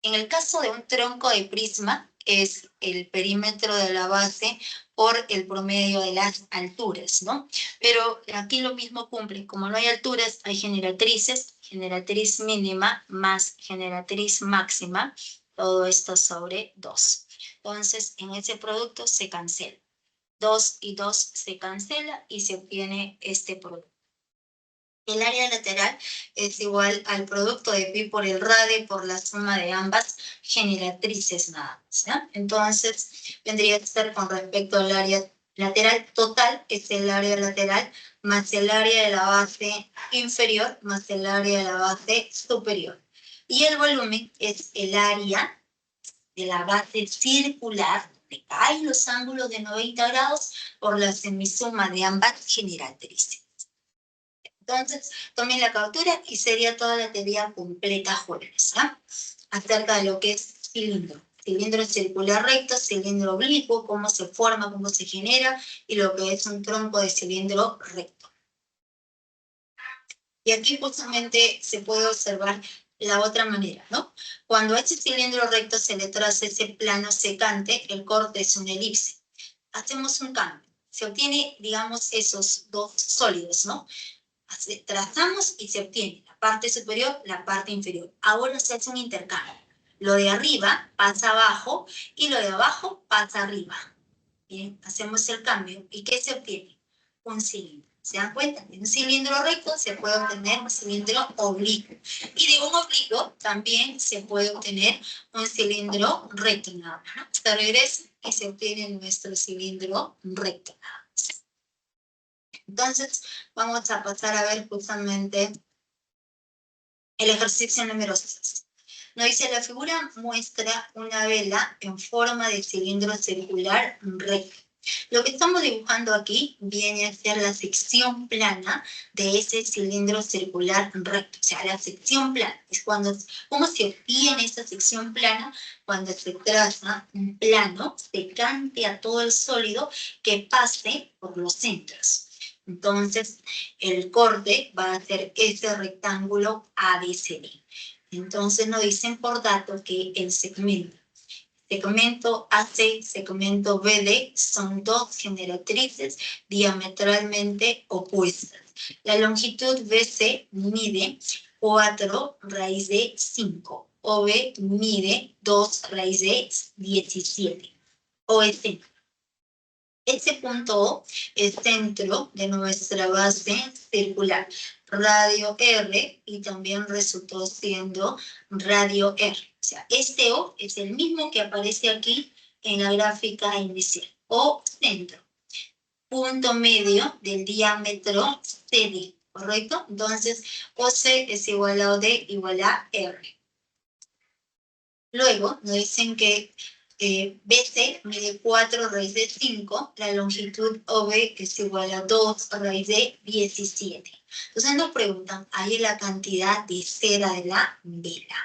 En el caso de un tronco de prisma, es el perímetro de la base por el promedio de las alturas, ¿no? Pero aquí lo mismo cumple. Como no hay alturas, hay generatrices, generatriz mínima más generatriz máxima, todo esto sobre 2. Entonces, en ese producto se cancela. 2 y 2 se cancela y se obtiene este producto. El área lateral es igual al producto de pi por el radio por la suma de ambas generatrices nada más, ¿no? Entonces, vendría a ser con respecto al área lateral total, es el área lateral más el área de la base inferior más el área de la base superior. Y el volumen es el área de la base circular, donde caen los ángulos de 90 grados por la semisuma de ambas generatrices. Entonces, tomen la captura y sería toda la teoría completa, jóvenes, ¿ya? Acerca de lo que es cilindro. Cilindro circular recto, cilindro oblicuo, cómo se forma, cómo se genera, y lo que es un tronco de cilindro recto. Y aquí justamente se puede observar la otra manera, ¿no? Cuando a ese cilindro recto se le traza ese plano secante, el corte es una elipse. Hacemos un cambio. Se obtiene, digamos, esos dos sólidos, ¿no? Trazamos y se obtiene la parte superior, la parte inferior. Ahora se hace un intercambio. Lo de arriba pasa abajo y lo de abajo pasa arriba. Bien, hacemos el cambio. ¿Y qué se obtiene? Un cilindro. ¿Se dan cuenta? De un cilindro recto se puede obtener un cilindro oblicuo. Y de un oblicuo también se puede obtener un cilindro recto nada más, ¿no? Se regresa y se obtiene nuestro cilindro recto nada más. Entonces, vamos a pasar a ver justamente el ejercicio número 6. Nos dice, la figura muestra una vela en forma de cilindro circular recto. Lo que estamos dibujando aquí viene a ser la sección plana de ese cilindro circular recto. O sea, la sección plana es cómo se obtiene esa sección plana cuando se traza un plano secante a todo el sólido que pase por los centros. Entonces, el corte va a ser ese rectángulo ABCD. Entonces, nos dicen por dato que el segmento AC, segmento BD son dos generatrices diametralmente opuestas. La longitud BC mide 4 raíz de 5, OB mide 2 raíz de 17. OS. Ese punto O es centro de nuestra base circular, radio R, y también resultó siendo radio R. O sea, este O es el mismo que aparece aquí en la gráfica inicial. O centro, punto medio del diámetro CD, ¿correcto? Entonces, OC es igual a OD igual a R. Luego nos dicen que BC mide 4 raíz de 5, la longitud OB es igual a 2 raíz de 17. Entonces nos preguntan, ahí la cantidad de cera de la vela.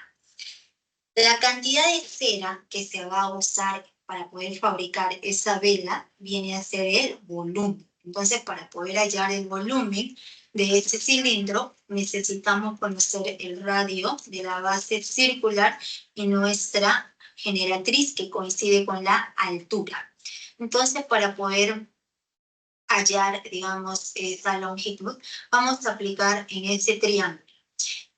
La cantidad de cera que se va a usar para poder fabricar esa vela viene a ser el volumen. Entonces, para poder hallar el volumen de ese cilindro, necesitamos conocer el radio de la base circular y nuestra generatriz, que coincide con la altura. Entonces, para poder hallar, digamos, esa longitud, vamos a aplicar en ese triángulo.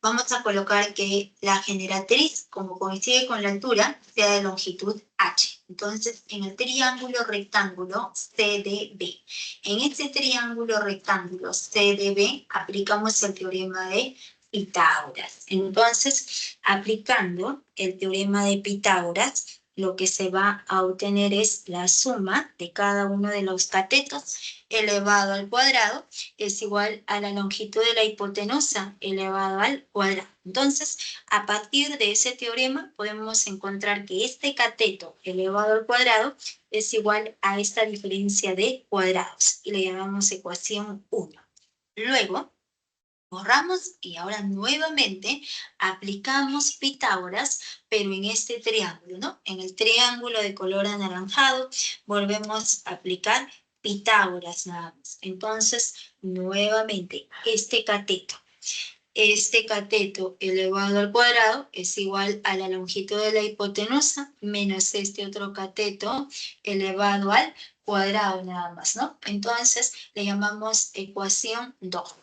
Vamos a colocar que la generatriz, como coincide con la altura, sea de longitud h. Entonces, en el triángulo rectángulo CDB. En este triángulo rectángulo CDB aplicamos el teorema de Pitágoras. Entonces, aplicando el teorema de Pitágoras, lo que se va a obtener es la suma de cada uno de los catetos elevado al cuadrado es igual a la longitud de la hipotenusa elevado al cuadrado. Entonces, a partir de ese teorema podemos encontrar que este cateto elevado al cuadrado es igual a esta diferencia de cuadrados y le llamamos ecuación 1. Luego, borramos y ahora nuevamente aplicamos Pitágoras, pero en este triángulo, ¿no? En el triángulo de color anaranjado volvemos a aplicar Pitágoras nada más. Entonces, nuevamente, este cateto elevado al cuadrado es igual a la longitud de la hipotenusa menos este otro cateto elevado al cuadrado nada más, ¿no? Entonces, le llamamos ecuación 2.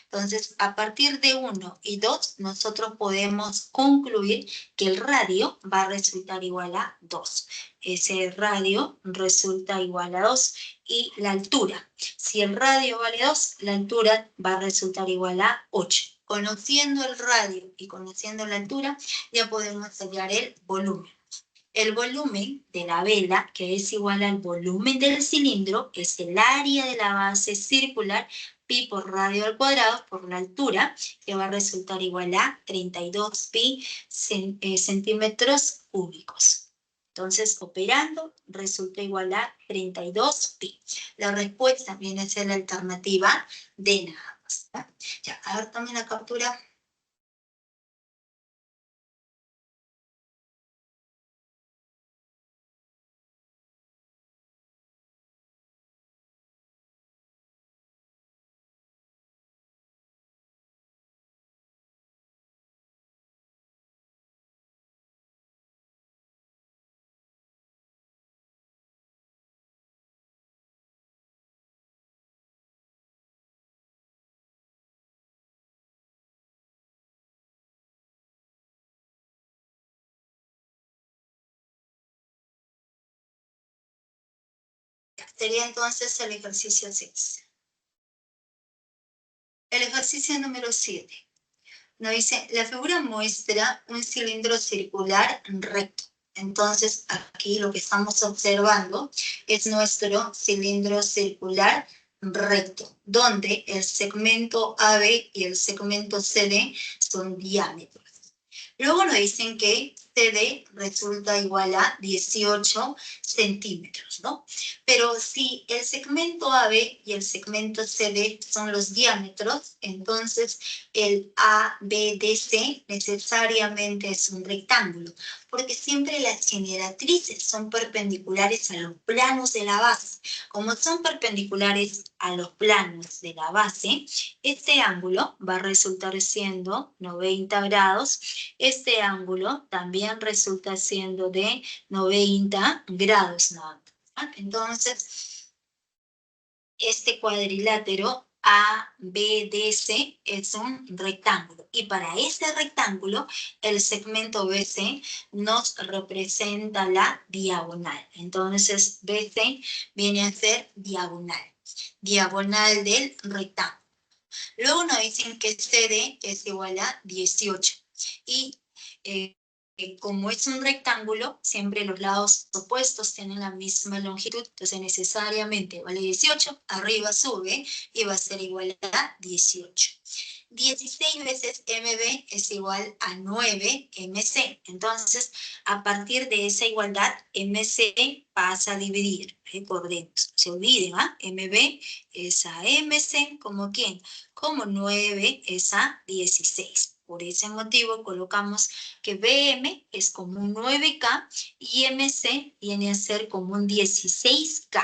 Entonces, a partir de 1 y 2, nosotros podemos concluir que el radio va a resultar igual a 2. Ese radio resulta igual a 2 y la altura. Si el radio vale 2, la altura va a resultar igual a 8. Conociendo el radio y conociendo la altura, ya podemos hallar el volumen. El volumen de la vela, que es igual al volumen del cilindro, es el área de la base circular, pi por radio al cuadrado, por la altura, que va a resultar igual a 32 pi centímetros cúbicos. Entonces, operando, resulta igual a 32 pi. La respuesta viene a ser la alternativa de nada más. Ya, a ver, tomen la captura. Sería entonces el ejercicio 6. El ejercicio número 7. Nos dice, la figura muestra un cilindro circular recto. Entonces, aquí lo que estamos observando es nuestro cilindro circular recto, donde el segmento AB y el segmento CD son diámetros. Luego nos dicen que CD resulta igual a 18 centímetros, ¿no? Pero si el segmento AB y el segmento CD son los diámetros, entonces el ABDC necesariamente es un rectángulo, porque siempre las generatrices son perpendiculares a los planos de la base. Como son perpendiculares a los planos de la base, este ángulo va a resultar siendo 90 grados. Este ángulo también resulta siendo de 90 grados. Entonces, este cuadrilátero ABDC es un rectángulo. Y para este rectángulo, el segmento BC nos representa la diagonal. Entonces, BC viene a ser diagonal. Diagonal del rectángulo. Luego nos dicen que CD es igual a 18. Y como es un rectángulo, siempre los lados opuestos tienen la misma longitud, entonces necesariamente vale 18, arriba sube y va a ser igual a 18. 16 veces MB es igual a 9 MC. Entonces, a partir de esa igualdad, MC pasa a dividir por dentro. Se olviden, ¿ah? MB es a MC, ¿como quién? Como 9 es a 16. Por ese motivo colocamos que BM es como un 9K y MC viene a ser como un 16K.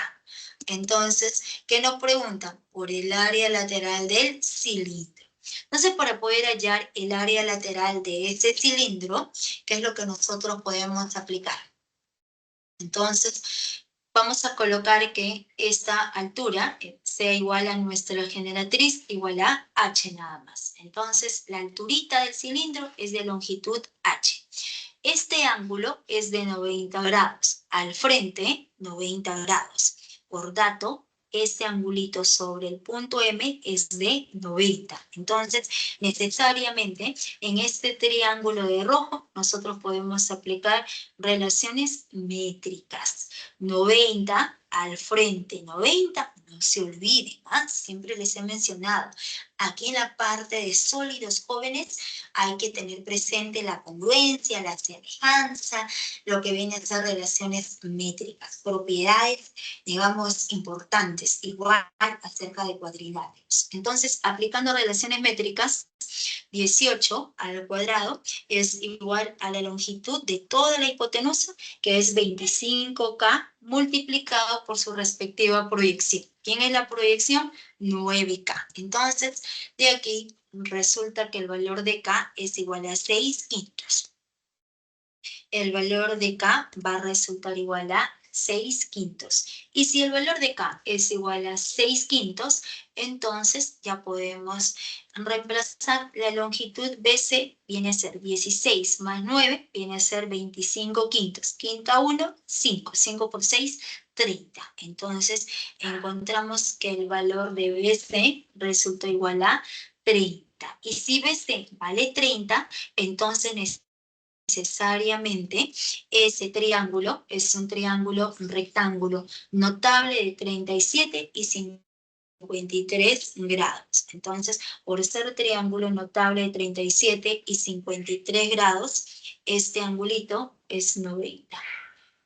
Entonces, ¿qué nos preguntan? Por el área lateral del cilindro. Entonces, para poder hallar el área lateral de ese cilindro, ¿qué es lo que nosotros podemos aplicar? Entonces, vamos a colocar que esta altura sea igual a nuestra generatriz, igual a h nada más. Entonces, la alturita del cilindro es de longitud h. Este ángulo es de 90 grados. Al frente, 90 grados. Por dato, este angulito sobre el punto M es de 90. Entonces, necesariamente, en este triángulo de rojo, nosotros podemos aplicar relaciones métricas. 90 al frente, 90, no se olviden, ¿ah? Siempre les he mencionado, aquí en la parte de sólidos jóvenes hay que tener presente la congruencia, la semejanza, lo que vienen a ser relaciones métricas, propiedades, digamos, importantes, igual acerca de cuadriláteros. Entonces, aplicando relaciones métricas, 18 al cuadrado es igual a la longitud de toda la hipotenusa, que es 25K multiplicado por su respectiva proyección. ¿Quién es la proyección? 9K. Entonces, de aquí resulta que el valor de K es igual a 6 quintos. El valor de K va a resultar igual a 6 quintos. Y si el valor de K es igual a 6 quintos, entonces ya podemos reemplazar la longitud BC, viene a ser 16 más 9, viene a ser 25 quintos. Quinta 1, 5. 5 por 6, 30. Entonces encontramos que el valor de BC resulta igual a 30. Y si BC vale 30, entonces necesariamente ese triángulo es un triángulo rectángulo notable de 37 y 53 grados. Entonces, por ser triángulo notable de 37 y 53 grados, este angulito es 90.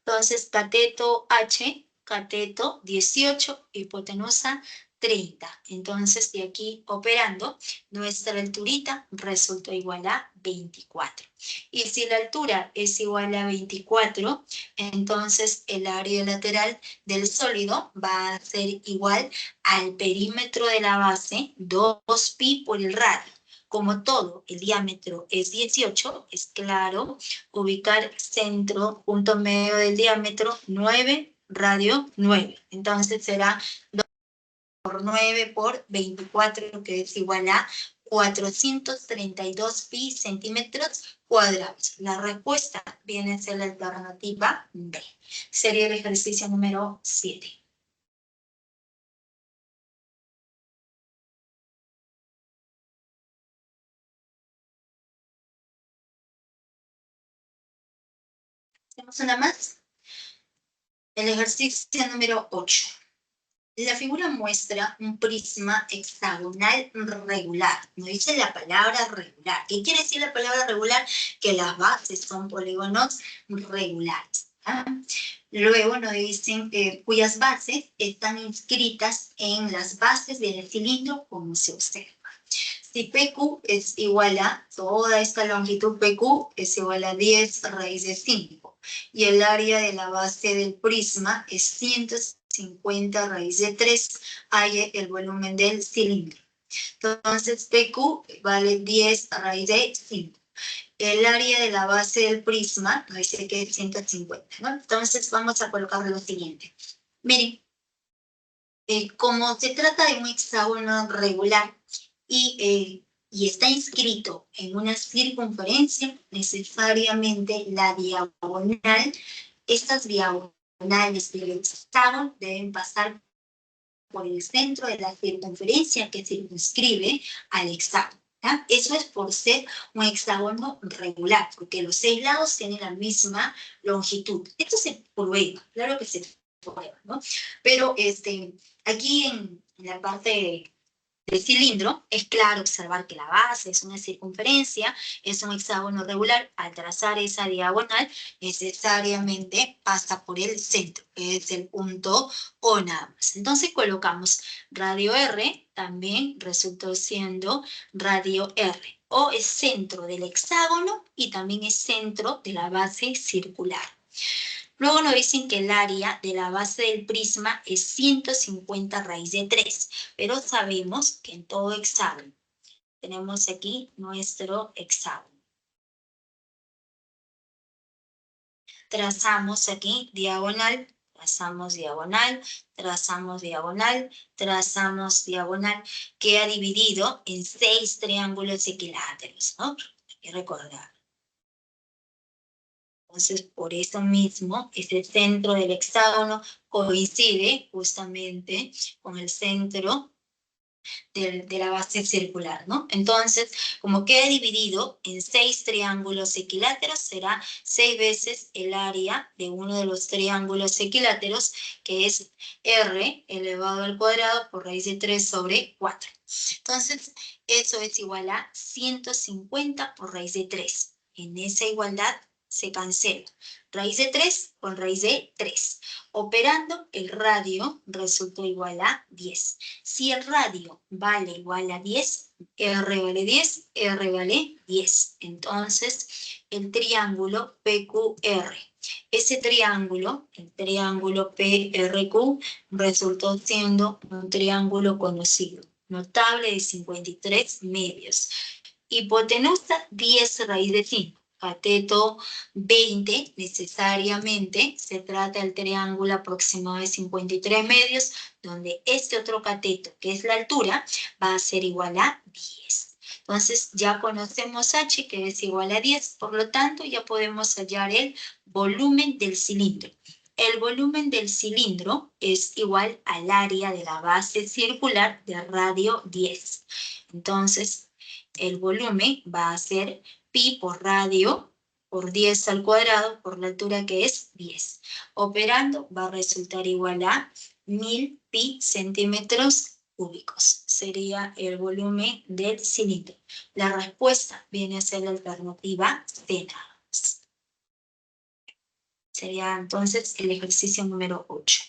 Entonces, cateto H, cateto 18, hipotenusa 30. Entonces, de aquí operando, nuestra alturita resultó igual a 24. Y si la altura es igual a 24, entonces el área lateral del sólido va a ser igual al perímetro de la base, 2pi por el radio. Como todo el diámetro es 18, es claro ubicar centro, punto medio del diámetro, 9, radio 9. Entonces será 2 por 9 por 24, que es igual a 432 pi centímetros cuadrados. La respuesta viene a ser la alternativa B. Sería el ejercicio número 7. Tenemos una más. El ejercicio número 8. La figura muestra un prisma hexagonal regular. No dice la palabra regular. ¿Qué quiere decir la palabra regular? Que las bases son polígonos regulares. Luego nos dicen cuyas bases están inscritas en las bases del cilindro, como se observa. Si PQ es igual a, toda esta longitud PQ es igual a 10 raíz de 5. Y el área de la base del prisma es 150 raíz de 3, hay el volumen del cilindro. Entonces PQ vale 10 raíz de 5. El área de la base del prisma nos dice que es 150, ¿no? Entonces vamos a colocar lo siguiente. Miren, como se trata de un hexágono regular y está inscrito en una circunferencia, necesariamente la diagonal, estas diagonales del hexágono deben pasar por el centro de la circunferencia que circunscribe al hexágono. Eso es por ser un hexágono regular, porque los 6 lados tienen la misma longitud. Esto se prueba, claro que se prueba, ¿no? Pero aquí en la parte del cilindro, es claro observar que la base es una circunferencia, es un hexágono regular. Al trazar esa diagonal, necesariamente pasa por el centro, que es el punto O nada más. Entonces colocamos radio R, también resultó siendo radio R. O es centro del hexágono y también es centro de la base circular. Luego nos dicen que el área de la base del prisma es 150 raíz de 3, pero sabemos que en todo hexágono, tenemos aquí nuestro hexágono. Trazamos aquí diagonal, trazamos diagonal, trazamos diagonal, trazamos diagonal, que ha dividido en 6 triángulos equiláteros, ¿no? Hay que recordar. Entonces, por eso mismo, este centro del hexágono coincide justamente con el centro de la base circular, ¿no? Entonces, como queda dividido en 6 triángulos equiláteros, será 6 veces el área de uno de los triángulos equiláteros, que es R elevado al cuadrado por raíz de 3 sobre 4. Entonces, eso es igual a 150 por raíz de 3. En esa igualdad se cancela raíz de 3 con raíz de 3. Operando, el radio resultó igual a 10. Si el radio vale igual a 10, R vale 10, R vale 10. Entonces, el triángulo PQR. Ese triángulo, el triángulo PRQ, resultó siendo un triángulo conocido, notable de 53 medios. Hipotenusa 10 raíz de 5. Cateto 20, necesariamente se trata del triángulo aproximado de 53 medios, donde este otro cateto, que es la altura, va a ser igual a 10. Entonces ya conocemos H, que es igual a 10, por lo tanto ya podemos hallar el volumen del cilindro. El volumen del cilindro es igual al área de la base circular de radio 10. Entonces, el volumen va a ser pi por radio por 10 al cuadrado por la altura que es 10. Operando va a resultar igual a 1000 pi centímetros cúbicos. Sería el volumen del cilindro. La respuesta viene a ser la alternativa C. Sería entonces el ejercicio número 8.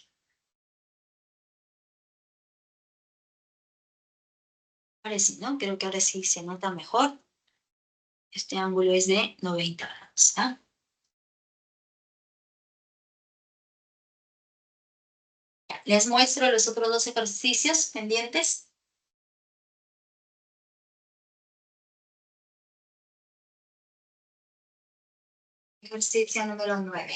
Ahora sí, ¿no? Creo que ahora sí se nota mejor. Este ángulo es de 90 grados, ¿ah? Les muestro los otros 2 ejercicios pendientes. Ejercicio número 9.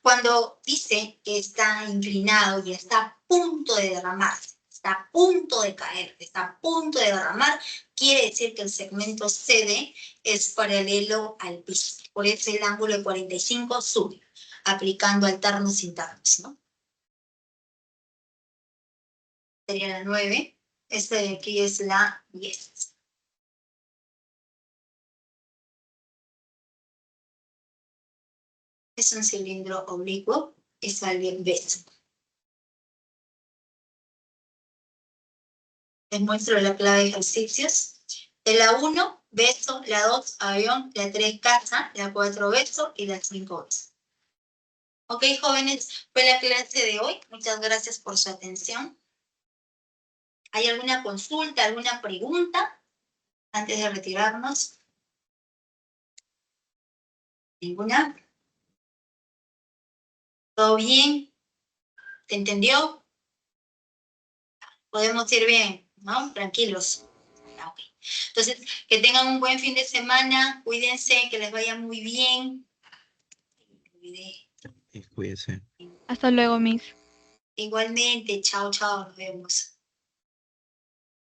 Cuando dice que está inclinado y está a punto de derramarse, está a punto de caer, está a punto de derramar, quiere decir que el segmento CD es paralelo al piso. Por eso el ángulo de 45 sube, aplicando alternos internos, ¿no? Sería la 9. Esta de aquí es la 10. Es un cilindro oblicuo y sale beso. Les muestro la clave de ejercicios. La 1, beso, la 2, avión, la 3, casa, la 4, beso y la 5, beso. Ok, jóvenes, fue la clase de hoy. Muchas gracias por su atención. ¿Hay alguna consulta, alguna pregunta antes de retirarnos? ¿Ninguna? ¿Todo bien? ¿Te entendió? Podemos ir bien, ¿no? Tranquilos. Ok. Entonces, que tengan un buen fin de semana, cuídense, que les vaya muy bien. Cuídense. Hasta luego, Miss. Igualmente, chao, chao, nos vemos.